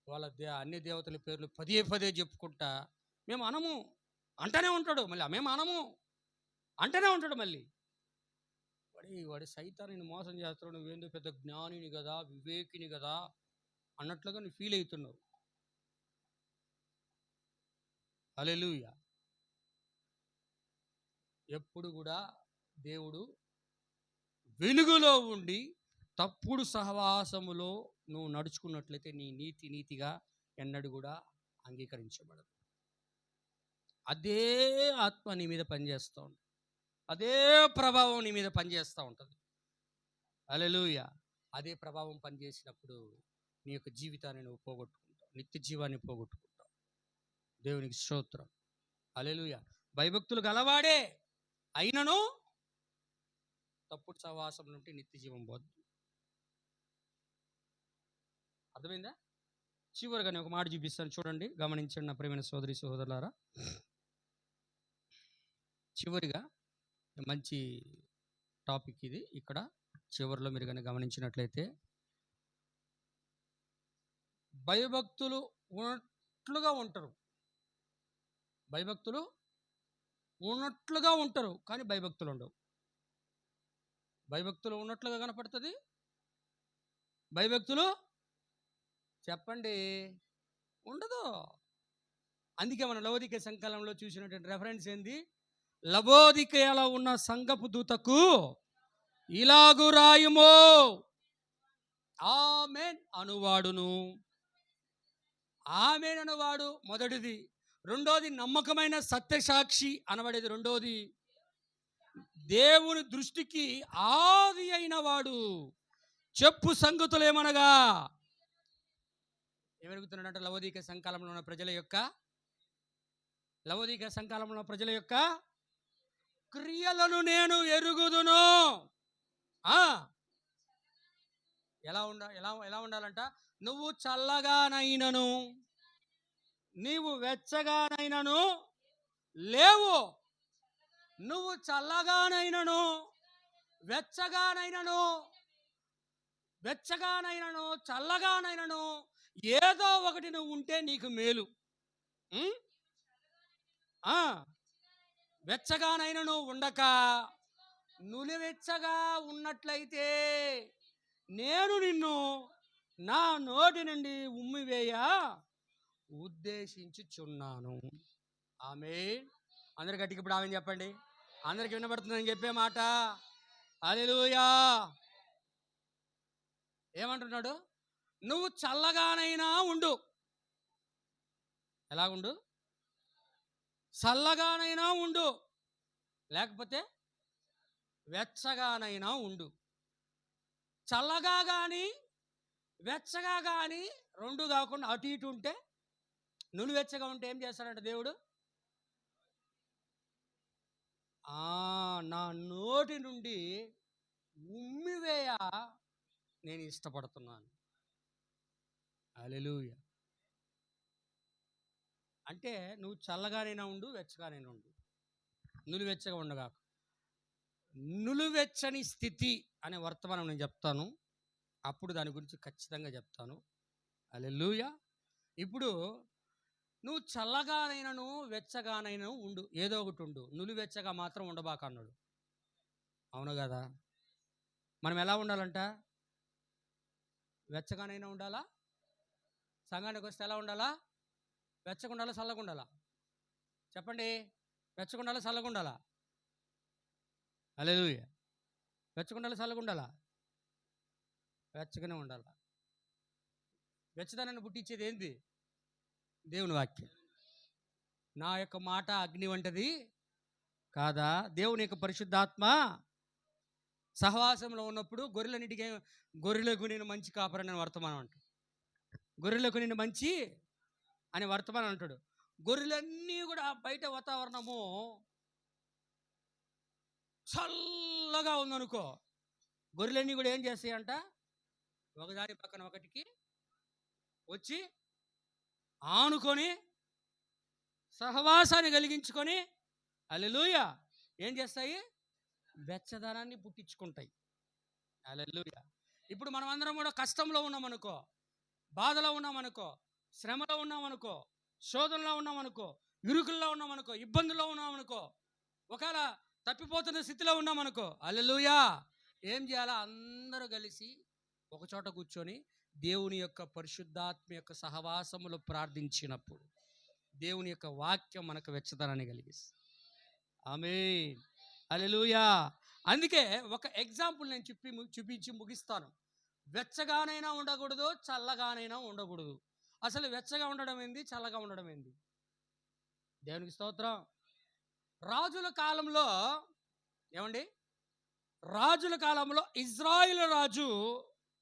వాళ్ళ అన్ని దేవతల పేర్లు పదే పదే చెప్పుకుంటా మేము అనము అంటనే ఉంటాడు. మళ్ళీ మేము అనము అంటనే ఉంటాడు. మళ్ళీ వాడి సైతాన్ని మోసం చేస్తున్నాడు. నువ్వేందో పెద్ద జ్ఞానిని కదా, వివేకిని కదా అన్నట్లుగా నువ్వు ఫీల్ అవుతున్నావు. హల్లెలూయా. ఎప్పుడు కూడా దేవుడు వెలుగులో ఉండి తప్పుడు సహవాసములో నువ్వు నడుచుకున్నట్లయితే నీ నీతిగా ఎన్నడూ కూడా అంగీకరించబడదు. అదే ఆత్మ నీ మీద పనిచేస్తూ ఉంటుంది, అదే ప్రభావం నీ మీద పనిచేస్తూ ఉంటుంది. హల్లెలూయా. అదే ప్రభావం పనిచేసినప్పుడు నీ యొక్క జీవితాన్ని నువ్వు పోగొట్టుకుంటావు, నిత్య జీవాన్ని పోగొట్టుకుంటావు. దేవునికి స్తోత్రం. హల్లెలూయా. భయభక్తులు గలవాడే అయినను తప్పుడు సహవాసం నుండి నిత్య జీవం పోద్దు. అర్థమైందా? చివరిగా నేను ఒక మాట చూపిస్తాను, చూడండి, గమనించండి నా ప్రియమైన సోదరి సహోదరులారా. చివరిగా మంచి టాపిక్ ఇది. ఇక్కడ చివరిలో మీరు కానీ గమనించినట్లయితే భయభక్తులు ఉన్నట్లుగా ఉంటారు, భయభక్తులు ఉన్నట్లుగా ఉంటారు, కానీ భయభక్తులు ఉండవు. భయభక్తులు ఉన్నట్లుగా కనపడుతుంది, భయభక్తులు చెప్పండి ఉండదు. అందుకే మన లవోదికయ సంకలంలో చూసినటువంటి రెఫరెన్స్ ఏంది? లవోదికయలో ఉన్న సంఘపు దూతకు ఇలాగు రాయుమో, ఆమేన్ అనువాడును. ఆమేన్ అనువాడు మొదటిది. రెండోది నమ్మకమైన సత్యసాక్షి అనబడేది రెండోది. దేవుని దృష్టికి ఆది అయిన వాడు చెప్పు సంగతులు ఏమనగా ఏమరుగుతున్నాడంటే లవోదికయ సంకాలంలో ఉన్న ప్రజల యొక్క క్రియలను నేను ఎరుగుదును. ఎలా ఉండాలంట? నువ్వు చల్లగానైనను నీవు వెచ్చగానైనను లేవు. నువ్వు చల్లగానైనను వెచ్చగానైనను చల్లగానైనను ఏదో ఒకటి నువ్వు ఉంటే నీకు మేలు. వెచ్చగానైనను ఉండక నులివెచ్చగా ఉన్నట్లయితే నేను నిన్ను నా నోటి నుండి ఉమ్మివేయ ఉద్దేశించుచున్నాను. ఆమేన్. అందరు గట్టిగా ఇప్పుడు ఆమేన్ చెప్పండి. అందరికి వినబడుతుందని చెప్పే మాట. హల్లెలూయా. ఏమంటున్నాడు? నువ్వు చల్లగానైనా ఉండు. ఎలాగుండు? చల్లగానైనా ఉండు, లేకపోతే వెచ్చగానైనా ఉండు. చల్లగా కానీ వెచ్చగా కానీ రెండు కాకుండా అటు ఇటు ఉంటే, నులివెచ్చగా ఉంటే ఏం చేస్తాడంటే దేవుడు, నా నోటి నుండి ఉమ్మివేయ నేను ఇష్టపడుతున్నాను. హల్లెలూయా. అంటే నువ్వు చల్లగానైనా ఉండు, వెచ్చగానైనా ఉండు, నులివెచ్చగా ఉండగా. నులివెచ్చని స్థితి అనే వర్తమానం నేను చెప్తాను, అప్పుడు దాని గురించి ఖచ్చితంగా చెప్తాను. హల్లెలూయా. ఇప్పుడు నువ్వు చల్లగానైనను వెచ్చగానైనా ఉండు, ఏదో ఒకటి ఉండు, నులివెచ్చగా మాత్రం ఉండబాక అన్నాడు. అవును కదా? మనం ఎలా ఉండాలంట? వెచ్చగానైనా ఉండాలా? సంఘానికి వస్తే ఎలా ఉండాలా? వెచ్చగుండాలా చల్లగుండాలా? చెప్పండి. వెచ్చగుండాలా చల్లగుండాలా? హల్లెలూయా. వెచ్చగుండాలా చల్లగుండాలా? వెచ్చగానే ఉండాలా. వెచ్చదనాన్ని పుట్టించేది ఏంది? దేవుని వాక్యం. నా యొక్క మాట అగ్ని వంటిది కాదా? దేవుని యొక్క పరిశుద్ధాత్మ సహవాసంలో ఉన్నప్పుడు గొర్రెలన్నిటికీ గొర్రెలకు నేను మంచి కాపరని అని వర్తమానం అంటాడు. గొర్రెలకు నేను మంచి అని వర్తమానం అంటాడు. గొర్రెలన్నీ కూడా బయట వాతావరణము చల్లగా ఉందనుకో, గొర్రెలన్నీ కూడా ఏం చేస్తాయంట, ఒకదాని పక్కన ఒకటికి వచ్చి ఆనుకొని సహవాసాన్ని కలిగించుకొని హల్లెలూయా ఏం చేస్తాయి, వెచ్చదనాన్ని పుట్టించుకుంటాయి. హల్లెలూయా. ఇప్పుడు మనం అందరం కూడా కష్టంలో ఉన్నామనుకో, బాధలో ఉన్నామనుకో, శ్రమలో ఉన్నామనుకో, శోధనలో ఉన్నామనుకో, ఇరుకుల్లో ఉన్నామనుకో, ఇబ్బందుల్లో ఉన్నామనుకో, ఒకవేళ తప్పిపోతున్న స్థితిలో ఉన్నామనుకో, హల్లెలూయా ఏం చేయాలా, అందరూ కలిసి ఒక చోట కూర్చొని దేవుని యొక్క పరిశుద్ధాత్మ యొక్క సహవాసములో ప్రార్థించినప్పుడు దేవుని యొక్క వాక్యం మనకు వెచ్చదనాన్ని కలిగిస్తుంది. ఆమేన్. హల్లెలూయా. అందుకే ఒక ఎగ్జాంపుల్ నేను చూపించి ముగిస్తాను. వెచ్చగానైనా ఉండకూడదు, చల్లగానైనా ఉండకూడదు. అసలు వెచ్చగా ఉండడం ఏంది, చల్లగా ఉండడం ఏంది? దేవునికి స్తోత్రం. రాజుల కాలంలో ఏమండి, రాజుల కాలంలో ఇజ్రాయిల్ రాజు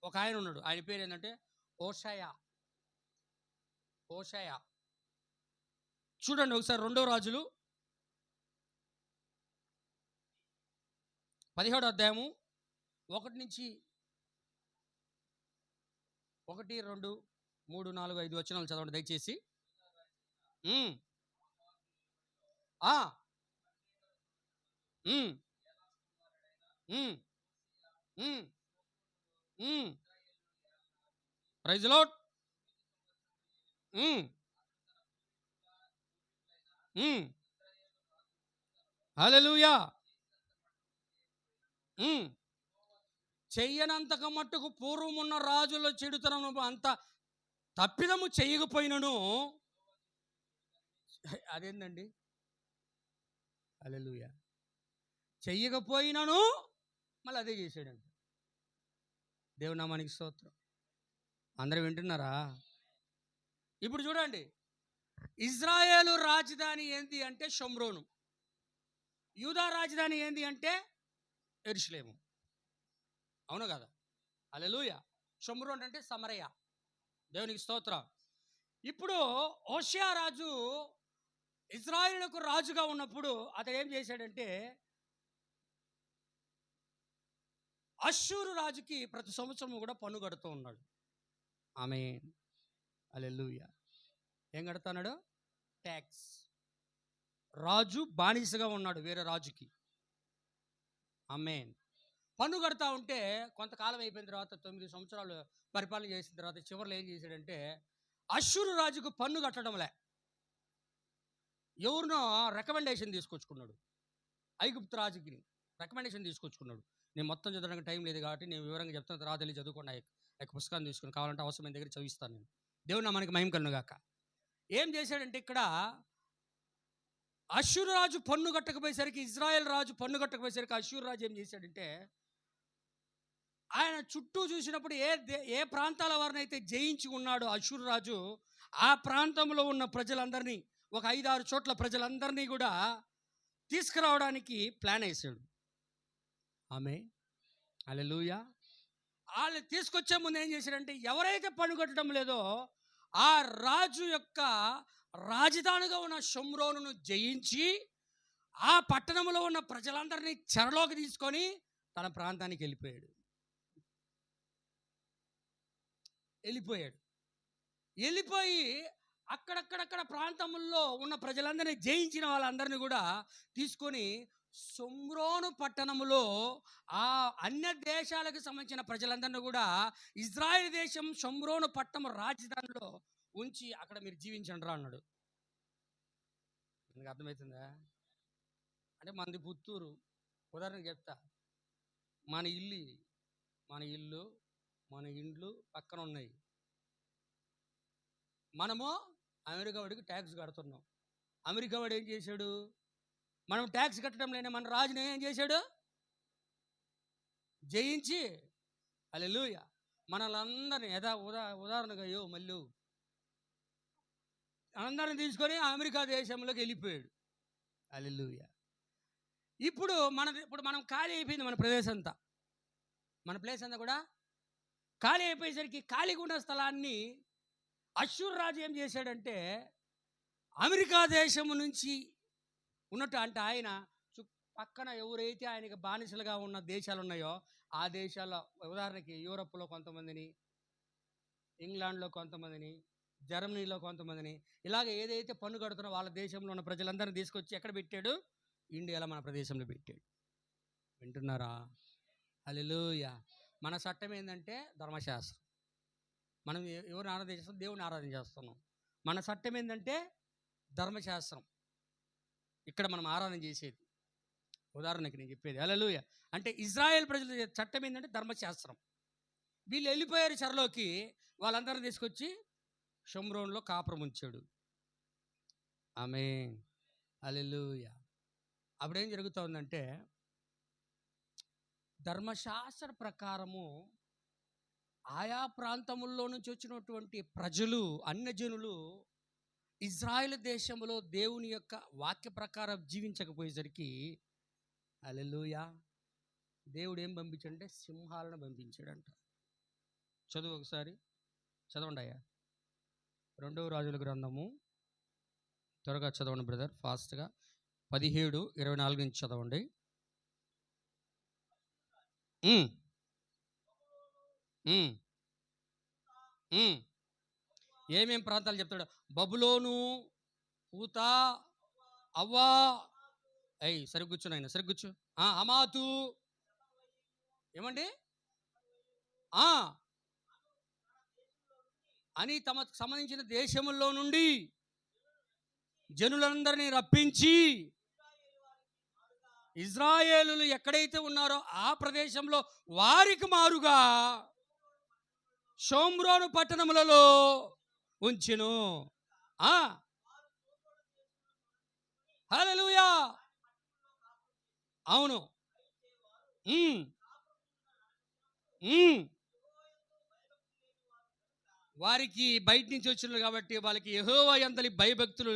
ఒక ఆయన ఉన్నాడు. ఆయన పేరు ఏంటంటే హోషేయ. హోషేయ. చూడండి ఒకసారి 2వ రాజులు 17వ అధ్యాయము 1 నుంచి 1, 2, 3, 4, 5 వచనాలు చదవండి దయచేసి. ఉమ్, ఆ, ఉమ్, ఉమ్, ఉమ్, ఉమ్. Praise lord. ఉమ్, ఉమ్. హల్లెలూయా. ఉమ్. చెయ్యనంతక మట్టుకు పూర్వమున్న రాజుల చెడుతనం అంత తప్పిదము చేయకపోయినను, అదేందండి, హల్లెలూయా, చెయ్యకపోయినను మళ్ళీ అదే చేసాడంట. దేవుని నామానికి స్తోత్రం. అందరూ వింటున్నారా? ఇప్పుడు చూడండి, ఇజ్రాయేలు రాజధాని ఏంటి అంటే షోమ్రోను, యూదా రాజధాని ఏంటి అంటే యెరూషలేము. అవును కదా? హల్లెలూయా. షోమ్రోన్ అంటే సమరయ. దేవునికి స్తోత్రం. ఇప్పుడు హోషేయ రాజు ఇజ్రాయేలుకు రాజుగా ఉన్నప్పుడు అతడు ఏం చేశాడంటే, అష్షూరు రాజుకి ప్రతి సంవత్సరం కూడా పన్ను కడుతూ ఉన్నాడు. ఆమేన్. హల్లెలూయా. ఏం కడుతున్నాడు? ట్యాక్స్. రాజు బానిసగా ఉన్నాడు వేరే రాజుకి. ఆమేన్. పన్ను కడతా ఉంటే కొంతకాలం అయిపోయిన తర్వాత 9 సంవత్సరాలు పరిపాలన చేసిన తర్వాత చివరిలో ఏం చేశాడంటే, అష్షూరు రాజుకు పన్ను కట్టడంలే, ఎవరినో రికమెండేషన్ తీసుకొచ్చుకున్నాడు. ఐగుప్తు రాజుకి రికమెండేషన్ తీసుకొచ్చుకున్నాడు. నేను మొత్తం చదవడానికి టైం లేదు కాబట్టి నేను వివరంగా చెప్తాను, తర్వాత వెళ్ళి చదువుకోండి. ఆ పుస్తకాన్ని తీసుకుని కావాలంటే అవసరమైన దగ్గర చదివిస్తాను నేను. దేవుడు నా మనకి మహిమ కలుగును గాక. ఏం చేశాడంటే, ఇక్కడ అష్షూరు రాజు పన్ను కట్టకపోయేసరికి, ఇజ్రాయెల్ రాజు పన్ను కట్టకపోయేసరికి అష్షూరు రాజు ఏం చేశాడంటే, ఆయన చుట్టూ చూసినప్పుడు ఏ ప్రాంతాల వారిని అయితే జయించి ఉన్నాడో అష్షూరు రాజు, ఆ ప్రాంతంలో ఉన్న ప్రజలందరినీ, ఒక 5-6 చోట్ల ప్రజలందరినీ కూడా తీసుకురావడానికి ప్లాన్ వేసాడు. ఆమేన్. హల్లెలూయా. వాళ్ళు తీసుకొచ్చే ముందు ఏం చేశాడంటే, ఎవరైతే పన్ను కట్టడం లేదో ఆ రాజు యొక్క రాజధానిగా ఉన్న షోమ్రోనును జయించి ఆ పట్టణంలో ఉన్న ప్రజలందరినీ చెరలోకి తీసుకొని తన ప్రాంతానికి వెళ్ళిపోయి అక్కడక్కడక్కడ ప్రాంతంలో ఉన్న ప్రజలందరినీ జయించిన వాళ్ళందరినీ కూడా తీసుకొని షోమ్రోను పట్టణములో ఆ అన్య దేశాలకు సంబంధించిన ప్రజలందరినీ కూడా ఇజ్రాయెల్ దేశం షోమ్రోను పట్టణం రాజధానిలో ఉంచి అక్కడ మీరు జీవించండి రా అన్నాడు. మీకు అర్థమవుతుందా? అంటే మనది పుత్తూరు, ఉదాహరణకు చెప్తా, మన ఇల్లు మన ఇండ్లు పక్కన ఉన్నాయి. మనము అమెరికా వాడికి ట్యాక్స్ కడుతున్నాం. అమెరికా వాడు ఏం చేశాడు? మనం ట్యాక్స్ కట్టడం లేని మన రాజుని ఏం చేశాడు? జయించి హల్లెలూయా మనలందరినీ ఉదాహరణగా మళ్ళీ అందరిని తీసుకొని అమెరికా దేశంలోకి వెళ్ళిపోయాడు. హల్లెలూయా. ఇప్పుడు మనం ఖాళీ అయిపోయింది మన ప్రదేశం అంతా. మన ప్లేస్ అంతా కూడా ఖాళీ అయిపోయేసరికి ఖాళీగా ఉన్న స్థలాన్ని అష్షూరు రాజు ఏం చేశాడంటే అమెరికా దేశం నుంచి ఉన్నట్టు, అంటే ఆయన పక్కన ఎవరైతే ఆయనకి బానిసలుగా ఉన్న దేశాలు ఉన్నాయో ఆ దేశాల్లో, ఉదాహరణకి యూరప్లో కొంతమందిని, ఇంగ్లాండ్లో కొంతమందిని, జర్మనీలో కొంతమందిని, ఇలాగ ఏదైతే పన్ను కడుతున్నా వాళ్ళ దేశంలో ఉన్న ప్రజలందరినీ తీసుకొచ్చి ఎక్కడ పెట్టాడు? ఇండియాలో మన ప్రదేశంలో పెట్టాడు. వింటున్నారా? హల్లెలూయా. మన చట్టం ఏంటంటే ధర్మశాస్త్రం. మనం ఎవరిని ఆరాధన చేస్తాం? దేవుని ఆరాధన చేస్తున్నాం. మన చట్టం ఏంటంటే ధర్మశాస్త్రం. ఇక్కడ మనం ఆరాధన చేసేది. ఉదాహరణకి నేను చెప్పేది హల్లెలూయా. అంటే ఇజ్రాయెల్ ప్రజల చట్టం ఏంటంటే ధర్మశాస్త్రం. వీళ్ళు వెళ్ళిపోయారు చెరలోకి, వాళ్ళందరినీ తీసుకొచ్చి షోమ్రోన్లో కాపురం ఉంచాడు. ఆమేన్, హల్లెలూయా. అప్పుడేం జరుగుతూ ఉందంటే ధర్మశాస్త్ర ప్రకారము ఆయా ప్రాంతముల్లో నుంచి వచ్చినటువంటి ప్రజలు, అన్యజనులు ఇజ్రాయెల్ దేశంలో దేవుని యొక్క వాక్య ప్రకారం జీవించకపోయేసరికి హల్లెలూయా, దేవుడు ఏం పంపించాడంటే సింహాలను పంపించాడంట. చదువు ఒకసారి, చదవండి అయ్యా. 2వ రాజుల గ్రంథము, త్వరగా చదవండి బ్రదర్, ఫాస్ట్గా. 17:24 నుంచి చదవండి. ఏమేం ప్రాంతాలు చెప్తాడు? బబులోను, ఊత, అవ్వా, సరిగ్గుచ్చు నాయన, సరిగ్గుచ్చు. హమాతు, ఏమండి అని తమకు సంబంధించిన దేశముల్లో నుండి జనులందరినీ రప్పించి ఇజ్రాయేలులు ఎక్కడైతే ఉన్నారో ఆ ప్రదేశంలో వారికి మారుగా షోమ్రోను పట్టణములలో ఉంచెను. హల్లెలూయా. అవును. వారికి బయట నుంచి వచ్చినారు కాబట్టి వాళ్ళకి యెహోవా యందలి భయభక్తులు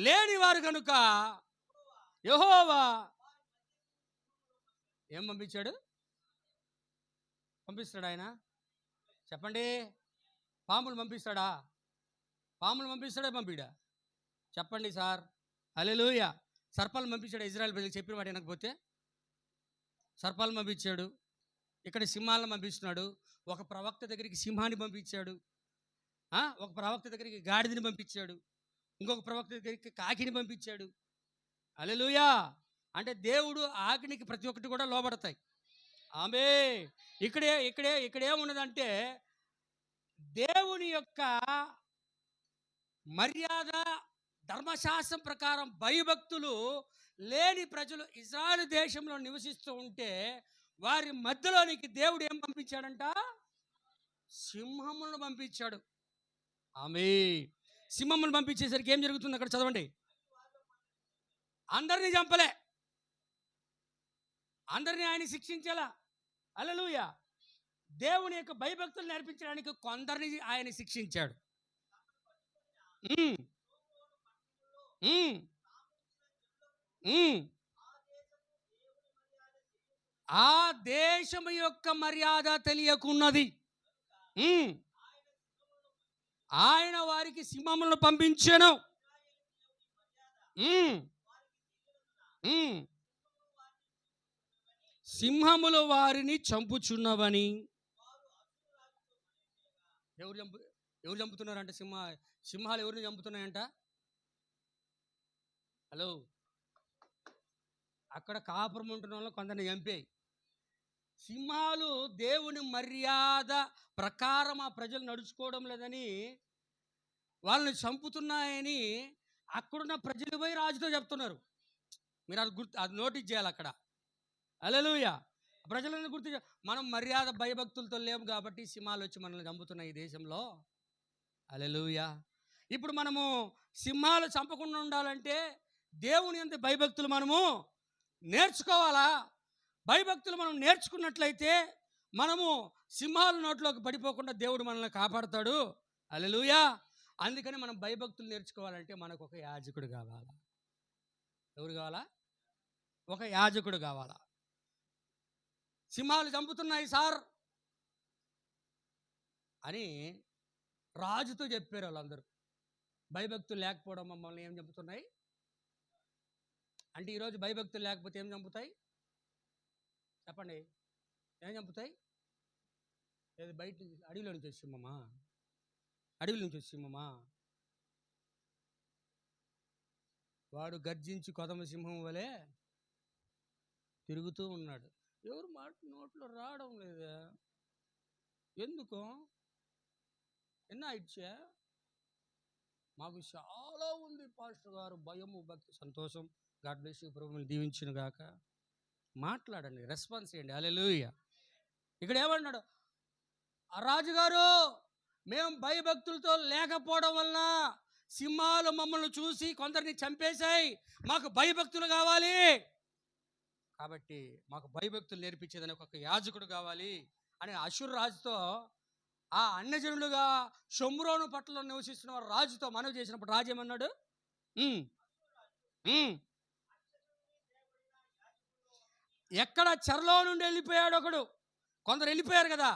లేని వారు కనుక యెహోవా ఏం పంపించాడు? పంపిస్తాడు ఆయన? చెప్పండి. పాములు పంపిస్తాడా? పాములు పంపిస్తాడా? పంపిడా? చెప్పండి సార్. హల్లెలూయా. సర్పాలను పంపించాడు ఇజ్రాయెల్ ప్రజలకు చెప్పిన వాటి వినకపోతే? సర్పాలను పంపించాడు. ఇక్కడ సింహాలను పంపిస్తున్నాడు. ఒక ప్రవక్త దగ్గరికి సింహాన్ని పంపించాడు. ఒక ప్రవక్త దగ్గరికి గాడిదని పంపించాడు. ఇంకొక ప్రవక్త దగ్గరికి కాకిని పంపించాడు. హల్లెలూయా. అంటే దేవుడు ఆజ్ఞకి ప్రతి ఒక్కటి కూడా లోబడతాయి. ఆమేన్. ఇక్కడే ఉన్నదంటే దేవుని యొక్క మర్యాద, ధర్మశాస్త్రం ప్రకారం భయభక్తులు లేని ప్రజలు ఇజ్రాయెల్ దేశంలో నివసిస్తూ ఉంటే వారి మధ్యలోనికి దేవుడు ఏం పంపించాడంట? సింహములను పంపించాడు. ఆమేన్. సింహములను పంపించేసరికి ఏం జరుగుతుంది అక్కడ? చదవండి. అందరినీ చంపలే, అందరినీ ఆయన శిక్షించాలా. హల్లెలూయా. దేవుని యొక్క భయభక్తులు నేర్పించడానికి కొందరిని ఆయన శిక్షించాడు. ఆ దేశము యొక్క మర్యాద తెలియకున్నది. ఆయన వారికి సింహములను పంపించెను. సింహములు వారిని చంపుచున్నవని. ఎవరు చంపుతున్నారంట? సింహాలు ఎవరిని చంపుతున్నాయంట? హలో, అక్కడ కాపురం ఉంటున్న వాళ్ళు కొందరిని చంపాయి. సింహాలు దేవుని మర్యాద ప్రకారం ఆ ప్రజలు నడుచుకోవడం లేదని వాళ్ళని చంపుతున్నాయని అక్కడున్న ప్రజలు పోయి రాజుతో చెప్తున్నారు. మీరు అది నోటీస్ చేయాలి అక్కడ. హల్లెలూయా. ప్రజలను మనం మర్యాద భయభక్తులతో లేము కాబట్టి సింహాలు వచ్చి మనల్ని చంపుతున్నాయి ఈ దేశంలో. హల్లెలూయా. ఇప్పుడు మనము సింహాలు చంపకుండా ఉండాలంటే దేవుని యందు భయభక్తులు మనము నేర్చుకోవాలా. భయభక్తులు మనం నేర్చుకున్నట్లయితే మనము సింహాల నోట్లోకి పడిపోకుండా దేవుడు మనల్ని కాపాడుతాడు. హల్లెలూయా. అందుకని మనం భయభక్తులు నేర్చుకోవాలంటే మనకు ఒక యాజకుడు కావాలా. ఎవరు కావాలా? ఒక యాజకుడు కావాలా. సింహాలు చంపుతున్నాయి సార్ అని రాజుతో చెప్పారు వాళ్ళందరూ. భయభక్తులు లేకపోవడం మమ్మల్ని ఏం చంపుతున్నాయి అంటే, ఈరోజు భయభక్తులు లేకపోతే ఏం చంపుతాయి చెప్పండి? ఏం చంపుతాయి? ఏది బయట అడవిలో నుంచి వచ్చిమ్మా, అడవిలో నుంచి వచ్చిమ్మా. వాడు గర్జించి కొదమ సింహం వలె తిరుగుతూ ఉన్నాడు. ఎవరు మాట నోట్లో రావడం లేదా? ఎందుకు? ఎన్నా ఇచ్చా? మాకు చాలా ఉంది పాస్టర్ గారు, భయము భక్తి. సంతోషం. గాడ్ బ్లెస్ యూ, ప్రభువుని దీవించును గాక. మాట్లాడండి, రెస్పాన్స్ చేయండి. హల్లెలూయా. ఇక్కడ ఏమన్నాడు ఆ రాజుగారు? మేము భయభక్తులతో లేకపోవడం వలన సింహాలు మమ్మల్ని చూసి కొందరిని చంపేశాయి, మాకు భయభక్తులు కావాలి, కాబట్టి మాకు భయభక్తులు నేర్పించేదని ఒక యాజకుడు కావాలి అని అషూరు రాజుతో, ఆ అన్యజనులుగా షోమ్రోను పట్టణంలో నివసిస్తున్న రాజుతో మనవి చేసినప్పుడు రాజు ఏమన్నాడు? ఎక్కడ చెరలో నుండి వెళ్ళిపోయాడు ఒకడు, కొందరు వెళ్ళిపోయారు కదా,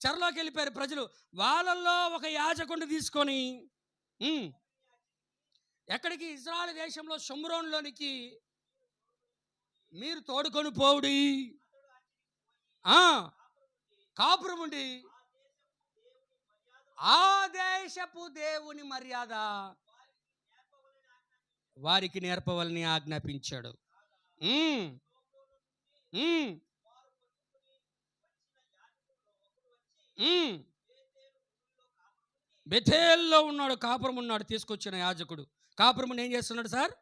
చెరలోకి వెళ్ళిపోయారు ప్రజలు. వాళ్ళల్లో ఒక యాజకుడిని తీసుకొని ఎక్కడికి? ఇశ్రాయేలు దేశంలో షోమ్రోనులోనికి మీరు తోడుకొని పోవుడి, కాపురం ఉండి ఆ దేశపు దేవుని మర్యాద వారికి నేర్పవలని ఆజ్ఞాపించాడు. బెథేల్లో ఉన్నాడు, కాపురం ఉన్నాడు. తీసుకొచ్చిన యాజకుడు కాపురం ఏం చేస్తున్నాడు సార్?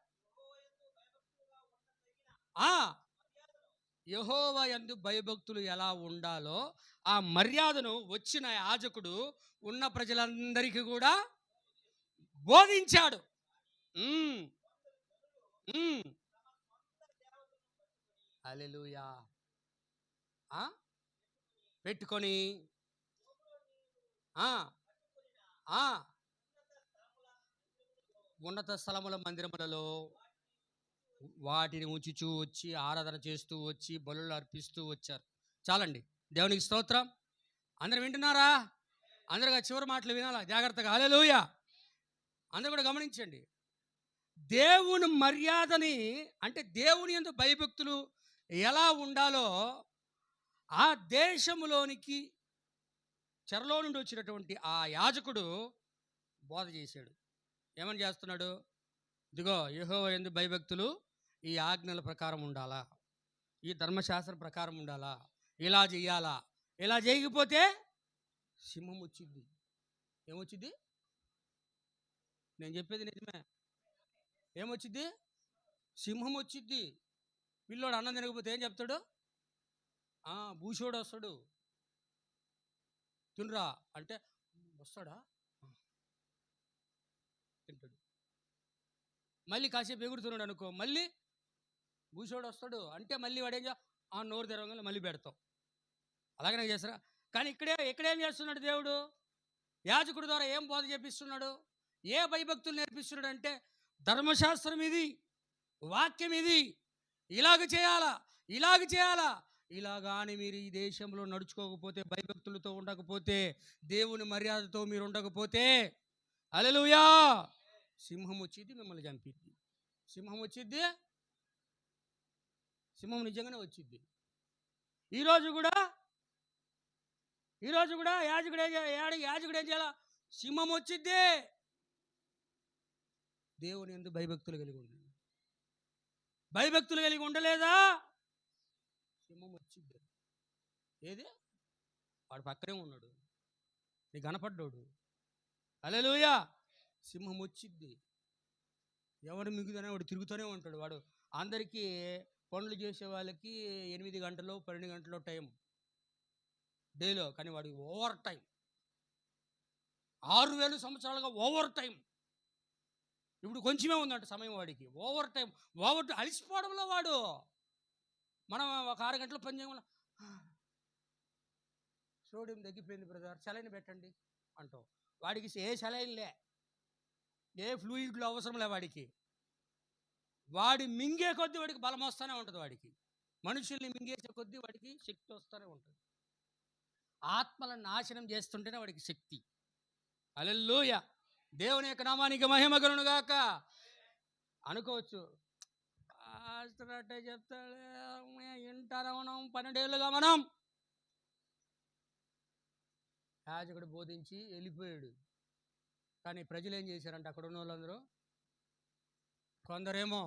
యెహోవా యందు భయభక్తులు ఎలా ఉండాలో ఆ మర్యాదను వచ్చిన యాజకుడు ఉన్న ప్రజలందరికీ కూడా బోధించాడు. హల్లెలూయా. పెట్టుకొని ఉన్నత స్థలముల మందిరములలో వాటిని ఉంచుచూ వచ్చి ఆరాధన చేస్తూ వచ్చి బలులు అర్పిస్తూ వచ్చారు. చాలండి, దేవునికి స్తోత్రం. అందరూ వింటున్నారా? అందరుగా చివరి మాటలు వినాలా జాగ్రత్తగా. హల్లెలూయా. అందరూ కూడా గమనించండి. దేవుని మర్యాదని అంటే దేవుని యందు భయభక్తులు ఎలా ఉండాలో ఆ దేశములోనికి చెరలో నుండి వచ్చినటువంటి ఆ యాజకుడు బోధ చేశాడు. ఏమని చేస్తున్నాడు? ఇదిగో, యెహోవా యందు భయభక్తులు ఈ ఆజ్ఞల ప్రకారం ఉండాలా, ఈ ధర్మశాస్త్రం ప్రకారం ఉండాలా, ఇలా చెయ్యాలా, ఇలా చేయకపోతే సింహం వచ్చింది. ఏమొచ్చింది? నేను చెప్పేది నిజమే. ఏమొచ్చింది? సింహం వచ్చింది. పిల్లోడు అన్నం తినకపోతే ఏం చెప్తాడు? భూషోడు వస్తాడు, తినరా అంటే వస్తాడా? తింటాడు. మళ్ళీ కాసేపు ఎగురుతున్నాడు అనుకో, మళ్ళీ భూషోడు వస్తాడు అంటే మళ్ళీ వాడేం నోరు తెరవగానే మళ్ళీ పెడతాం. అలాగనే చేస్తారా? కానీ ఇక్కడేం చేస్తున్నాడు దేవుడు? యాజకుడి ద్వారా ఏం బోధ చేపిస్తున్నాడు? ఏ భయభక్తులు నేర్పిస్తున్నాడు అంటే, ధర్మశాస్త్రం ఇది, వాక్యం ఇది, ఇలాగ చేయాలా, ఇలాగ చేయాలా. ఇలాగాని మీరు ఈ దేశంలో నడుచుకోకపోతే, భయభక్తులతో ఉండకపోతే, దేవుని మర్యాదతో మీరు ఉండకపోతే, హల్లెలూయా, సింహం వచ్చింది, మిమ్మల్ని చంపిద్ది. సింహం వచ్చిద్ది, సింహం నిజంగానే వచ్చిద్ది. ఈరోజు కూడా యాజకుడు ఏం చేయాలా? సింహం వచ్చిద్ది. దేవుని యందు భయభక్తులు కలిగి ఉండండి. భయభక్తులు కలిగి ఉండలేదా సింహం వచ్చిద్ది. ఏది? వాడు పక్కనే ఉన్నాడు, నీ కనపడ్డాడు. హల్లెలూయా. సింహం వచ్చిద్ది. ఎవరు మిగుదనే వాడు తిరుగుతూనే ఉంటాడు. వాడు అందరికీ పనులు చేసే వాళ్ళకి 8 గంటలు 12 గంటలు టైం డేలో, కానీ వాడికి ఓవర్ టైం 6000 సంవత్సరాలుగా ఓవర్ టైం. ఇప్పుడు కొంచెమే ఉందంట సమయం వాడికి. ఓవర్ టైం, అలిసిపోవడంలో వాడు. మనం ఒక 6 గంటలు పని చేయడం, సోడియం తగ్గిపోయింది బ్రదర్, సెలైన్ పెట్టండి అంటాం. వాడికి ఏ సెలైన్లే, ఏ ఫ్లూయిడ్లు అవసరం లే వాడికి. వాడి మింగే కొద్దీ వాడికి బలం వస్తూనే ఉంటుంది వాడికి. మనుషుల్ని మింగేసే కొద్దీ వాడికి శక్తి వస్తూనే ఉంటుంది. ఆత్మలను నాశనం చేస్తుంటేనే వాడికి శక్తి. హల్లెలూయా. దేవుని యొక్క నామానికి మహిమ కలుగును గాక. అనుకోవచ్చు, పాస్టర్ అంటే చెప్తాడే వింటారా మనం 12 ఏళ్ళుగా మనం. యాజకుడు బోధించి వెళ్ళిపోయాడు. కానీ ప్రజలు ఏం చేశారంటే అక్కడ ఉన్న వాళ్ళందరూ, కొందరేమో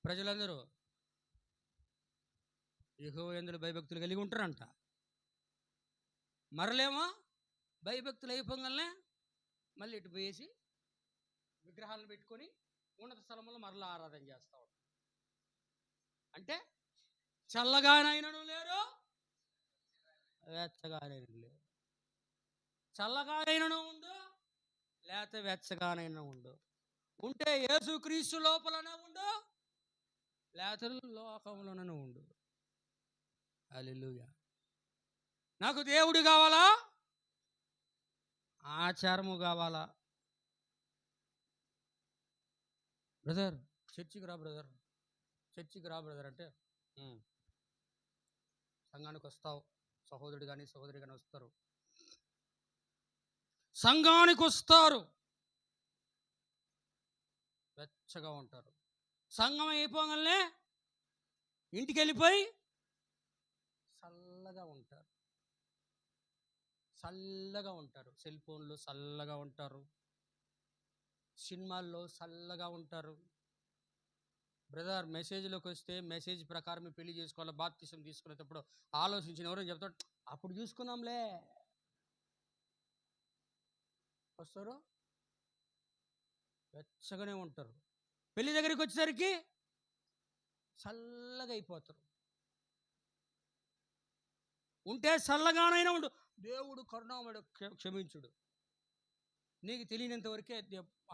ప్రజలందరూ యెహోవా యందు భయభక్తులు కలిగి ఉంటారంట. మరలేమో భయభక్తులు అయిపోగానే మళ్ళీ ఇటు పోయేసి విగ్రహాలను పెట్టుకొని ఉన్నత స్థలంలో మరలా ఆరాధన చేస్తూ ఉంటారు. అంటే చల్లగానైనను లేరు, వెచ్చగానైనా లేరు. చల్లగానైనను ఉండు, లేకపోతే వెచ్చగానైనా ఉండు. ఉంటే యేసుక్రీస్తు లోపలనే ఉండు, లేకపోతే లోకంలోనే ఉండు. హల్లెలూయా. నాకు దేవుడు కావాలా, ఆచారము కావాలా? బ్రదర్ చర్చికి రా బ్రదర్, చర్చికి రా బ్రదర్ అంటే సంఘానికి వస్తావు, సహోదరుడు కానీ సహోదరి కానీ వస్తారు, సంఘానికి వస్తారు, వెచ్చగా ఉంటారు. సంఘం అయిపోగానే ఇంటికి వెళ్ళిపోయి చల్లగా ఉంటారు. చల్లగా ఉంటారు. సెల్ ఫోన్లో చల్లగా ఉంటారు, సినిమాల్లో చల్లగా ఉంటారు. బ్రదర్ మెసేజ్లోకి వస్తే మెసేజ్ ప్రకారం పెళ్లి చేసుకోవాలి, బాప్తిసం తీసుకునేటప్పుడు ఆలోచించిన ఎవరో చెప్తాడు, అప్పుడు చూసుకుందాంలే. వస్తారు, వెచ్చగానే ఉంటారు. పెళ్లి దగ్గరికి వచ్చేసరికి చల్లగా అయిపోతారు. ఉంటే చల్లగానైనా ఉండు, దేవుడు కరుణామయుడు, క్షమించుడు. నీకు తెలియనంత వరకే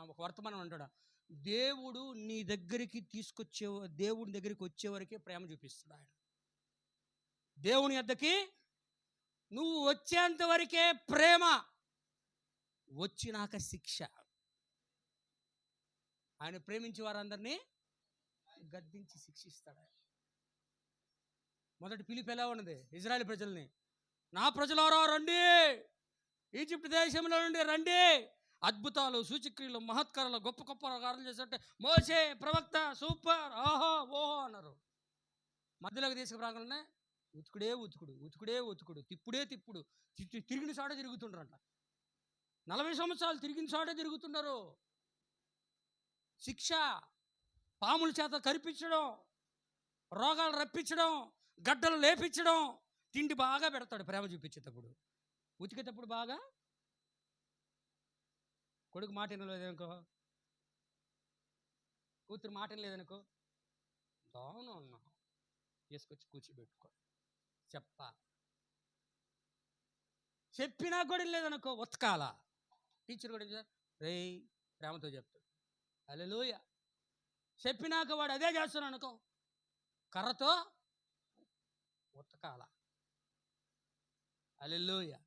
ఒక వర్తమానం అంటాడు, దేవుడు నీ దగ్గరికి తీసుకొచ్చే, దేవుని దగ్గరికి వచ్చే వరకే ప్రేమ చూపిస్తాడు ఆయన. దేవుని వద్దకి నువ్వు వచ్చేంత వరకే ప్రేమ, వచ్చినాక శిక్ష. ఆయన ప్రేమించే వారందరినీ గద్దించి శిక్షిస్తాడు ఆయన. మొదటి పిలుపు ఎలా ఉన్నది? ఇజ్రాయేల్ ప్రజల్ని, నా ప్రజలారా రండి, ఈజిప్ట్ దేశంలో నుండి రండి, అద్భుతాలు సూచక్రియలు మహత్కారాలు గొప్ప గొప్ప కార్యాలు చేస్తుంటే మోసే ప్రవక్త సూపర్, ఆహో ఓహో అన్నారు. మధ్యలోకి తీసుకురాగానే ఉతుకుడే ఉతుకుడు, ఉతుకుడే ఉతుకుడు, తిప్పుడే తిప్పుడు, తిరిగిన చోట తిరుగుతుండ్రంట. 40 సంవత్సరాలు తిరిగిన చోటే తిరుగుతున్నారు. శిక్ష, పాముల చేత కరిపించడం, రోగాలు రప్పించడం, గడ్డలు లేపించడం. తిండి బాగా పెడతాడు ప్రేమ చూపించేటప్పుడు. ఉతికేటప్పుడు బాగా, కొడుకు మాట వినలేదనుకో, కూతురు మాట వినలేదనుకో, అవును అన్నా తీసుకొచ్చి కూర్చోబెట్టుకో, చెప్పినా కూడా లేదనుకో, ఉతకాల. టీచర్ కూడా రే ప్రేమతో చెప్తాడు. హల్లెలూయా. చెప్పినాక వాడు అదే చేస్తున్నాడు అనుకో, కర్రతో ఉతకాల. హల్లెలూయా.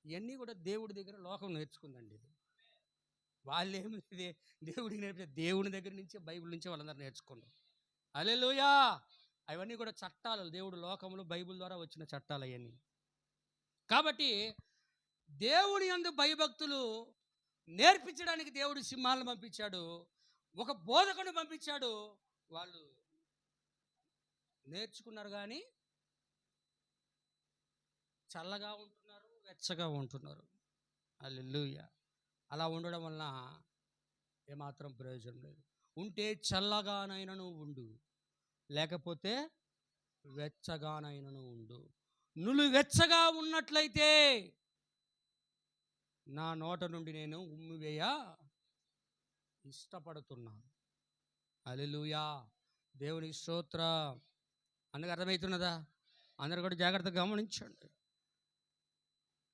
ఇవన్నీ కూడా దేవుడి దగ్గర లోకం నేర్చుకుందండి. ఇది వాళ్ళేమి దేవుడికి నేర్పే, దేవుని దగ్గర నుంచే, బైబిల్ నుంచే వాళ్ళందరూ నేర్చుకున్నారు. హల్లెలూయా. అవన్నీ కూడా చట్టాలు, దేవుడు లోకంలో బైబిల్ ద్వారా వచ్చిన చట్టాలు అవన్నీ. కాబట్టి దేవుని యందు భయభక్తులు నేర్పించడానికి దేవుడు సింహాలను పంపించాడు, ఒక బోధకుని పంపించాడు. వాళ్ళు నేర్చుకున్నారు కానీ చల్లగా ఉంటున్నారు, వెచ్చగా ఉంటున్నారు. హల్లెలూయా. అలా ఉండడం వలన ఏమాత్రం ప్రయోజనం లేదు. ఉంటే చల్లగానైనను ఉండు, లేకపోతే వెచ్చగానైనను ఉండు. నువ్వు వెచ్చగా ఉన్నట్లయితే నా నోట నుండి నేను ఉమ్మివేయ ఇష్టపడుతున్నాను. హల్లెలూయా. దేవునికి స్తోత్రం. అందుకు అర్థమవుతున్నదా? అందరూ కూడా జాగ్రత్తగా గమనించండి.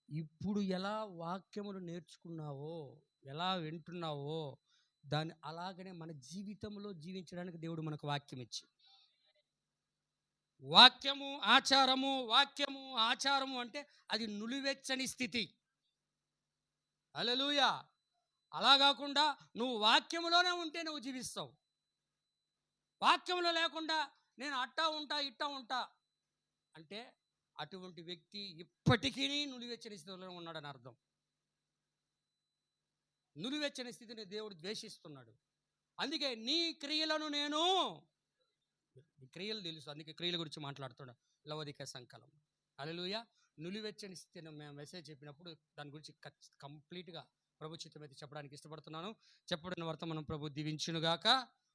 ఇప్పుడు ఎలా వాక్యములు నేర్చుకున్నావో, ఎలా వింటున్నావో, దాన్ని అలాగనే మన జీవితంలో జీవించడానికి దేవుడు మనకు వాక్యం ఇచ్చి, వాక్యము ఆచారము, వాక్యము ఆచారము అంటే అది నులివెచ్చని స్థితి. హల్లెలూయా. అలా కాకుండా నువ్వు వాక్యములోనే ఉంటే నువ్వు జీవిస్తావు. వాక్యంలో లేకుండా నేను అట్టా ఉంటా ఇట్టా ఉంటా అంటే అటువంటి వ్యక్తి ఇప్పటికీ నులివెచ్చని స్థితిలో ఉన్నాడని అర్థం. నులివెచ్చని స్థితిని దేవుడు ద్వేషిస్తున్నాడు. అందుకే నీ క్రియలను నేను, క్రియలు తెలుసు, అందుకే క్రియల గురించి మాట్లాడుతున్నా. లవోదికయ సంకలం. హల్లెలూయా. నులివెచ్చని స్థితిని మేము మెసేజ్ చెప్పినప్పుడు దాని గురించి కంప్లీట్గా ప్రభు చిత్తం అయితే చెప్పడానికి ఇష్టపడుతున్నాను. చెప్పబడిన వర్తమానం ప్రభు దీవించునుగాక.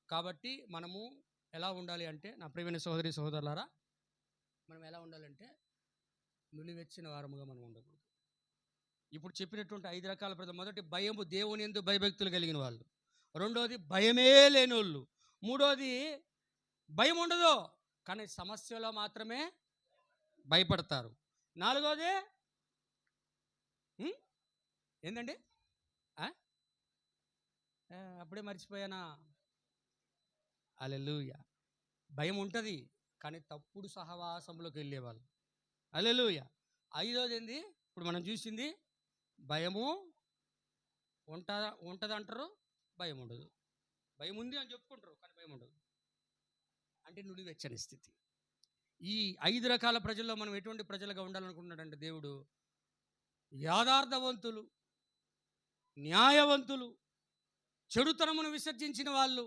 కాబట్టి మనము ఎలా ఉండాలి అంటే, నా ప్రియమైన సహోదరి సహోదరులారా, మనం ఎలా ఉండాలంటే నులివెచ్చిన వారముగా మనం ఉండకూడదు. ఇప్పుడు చెప్పినటువంటి 5 రకాల ప్రజలు, మొదటి భయము, దేవుని యందు భయభక్తులు కలిగిన వాళ్ళు. రెండోది భయమే లేని వాళ్ళు. మూడోది భయం ఉండదు కానీ సమస్యలో మాత్రమే భయపడతారు. నాలుగోది ఏంటండి, అప్పుడే మర్చిపోయానా? హల్లెలూయా. భయం ఉంటుంది కానీ తప్పుడు సహవాసంలోకి వెళ్ళేవాళ్ళు. హల్లెలూయా. ఐదోది ఏంది, ఇప్పుడు మనం చూసింది, భయము ఉంటుంది అంటారు, భయం ఉండదు. భయం ఉంది అని చెప్పుకుంటారు కానీ భయం ఉండదు. అంటే నులివెచ్చని స్థితి. ఈ 5 రకాల ప్రజల్లో మనం ఎటువంటి ప్రజలుగా ఉండాలనుకుంటున్నాడంటే దేవుడు, యథార్థవంతులు, న్యాయవంతులు, చెడుతనమును విసర్జించిన వాళ్ళు,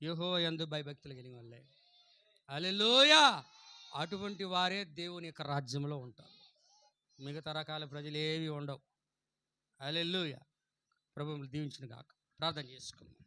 యెహోవా యందు భయభక్తులు కలిగిన వాళ్ళే. హల్లెలూయా. అటువంటి వారే దేవుని యొక్క రాజ్యంలో ఉంటారు. మిగతా రకాల ప్రజలు ఏవి ఉండవు. హల్లెలూయా. ప్రభువును దీవించును గాక. ప్రార్థన చేసుకుందాం.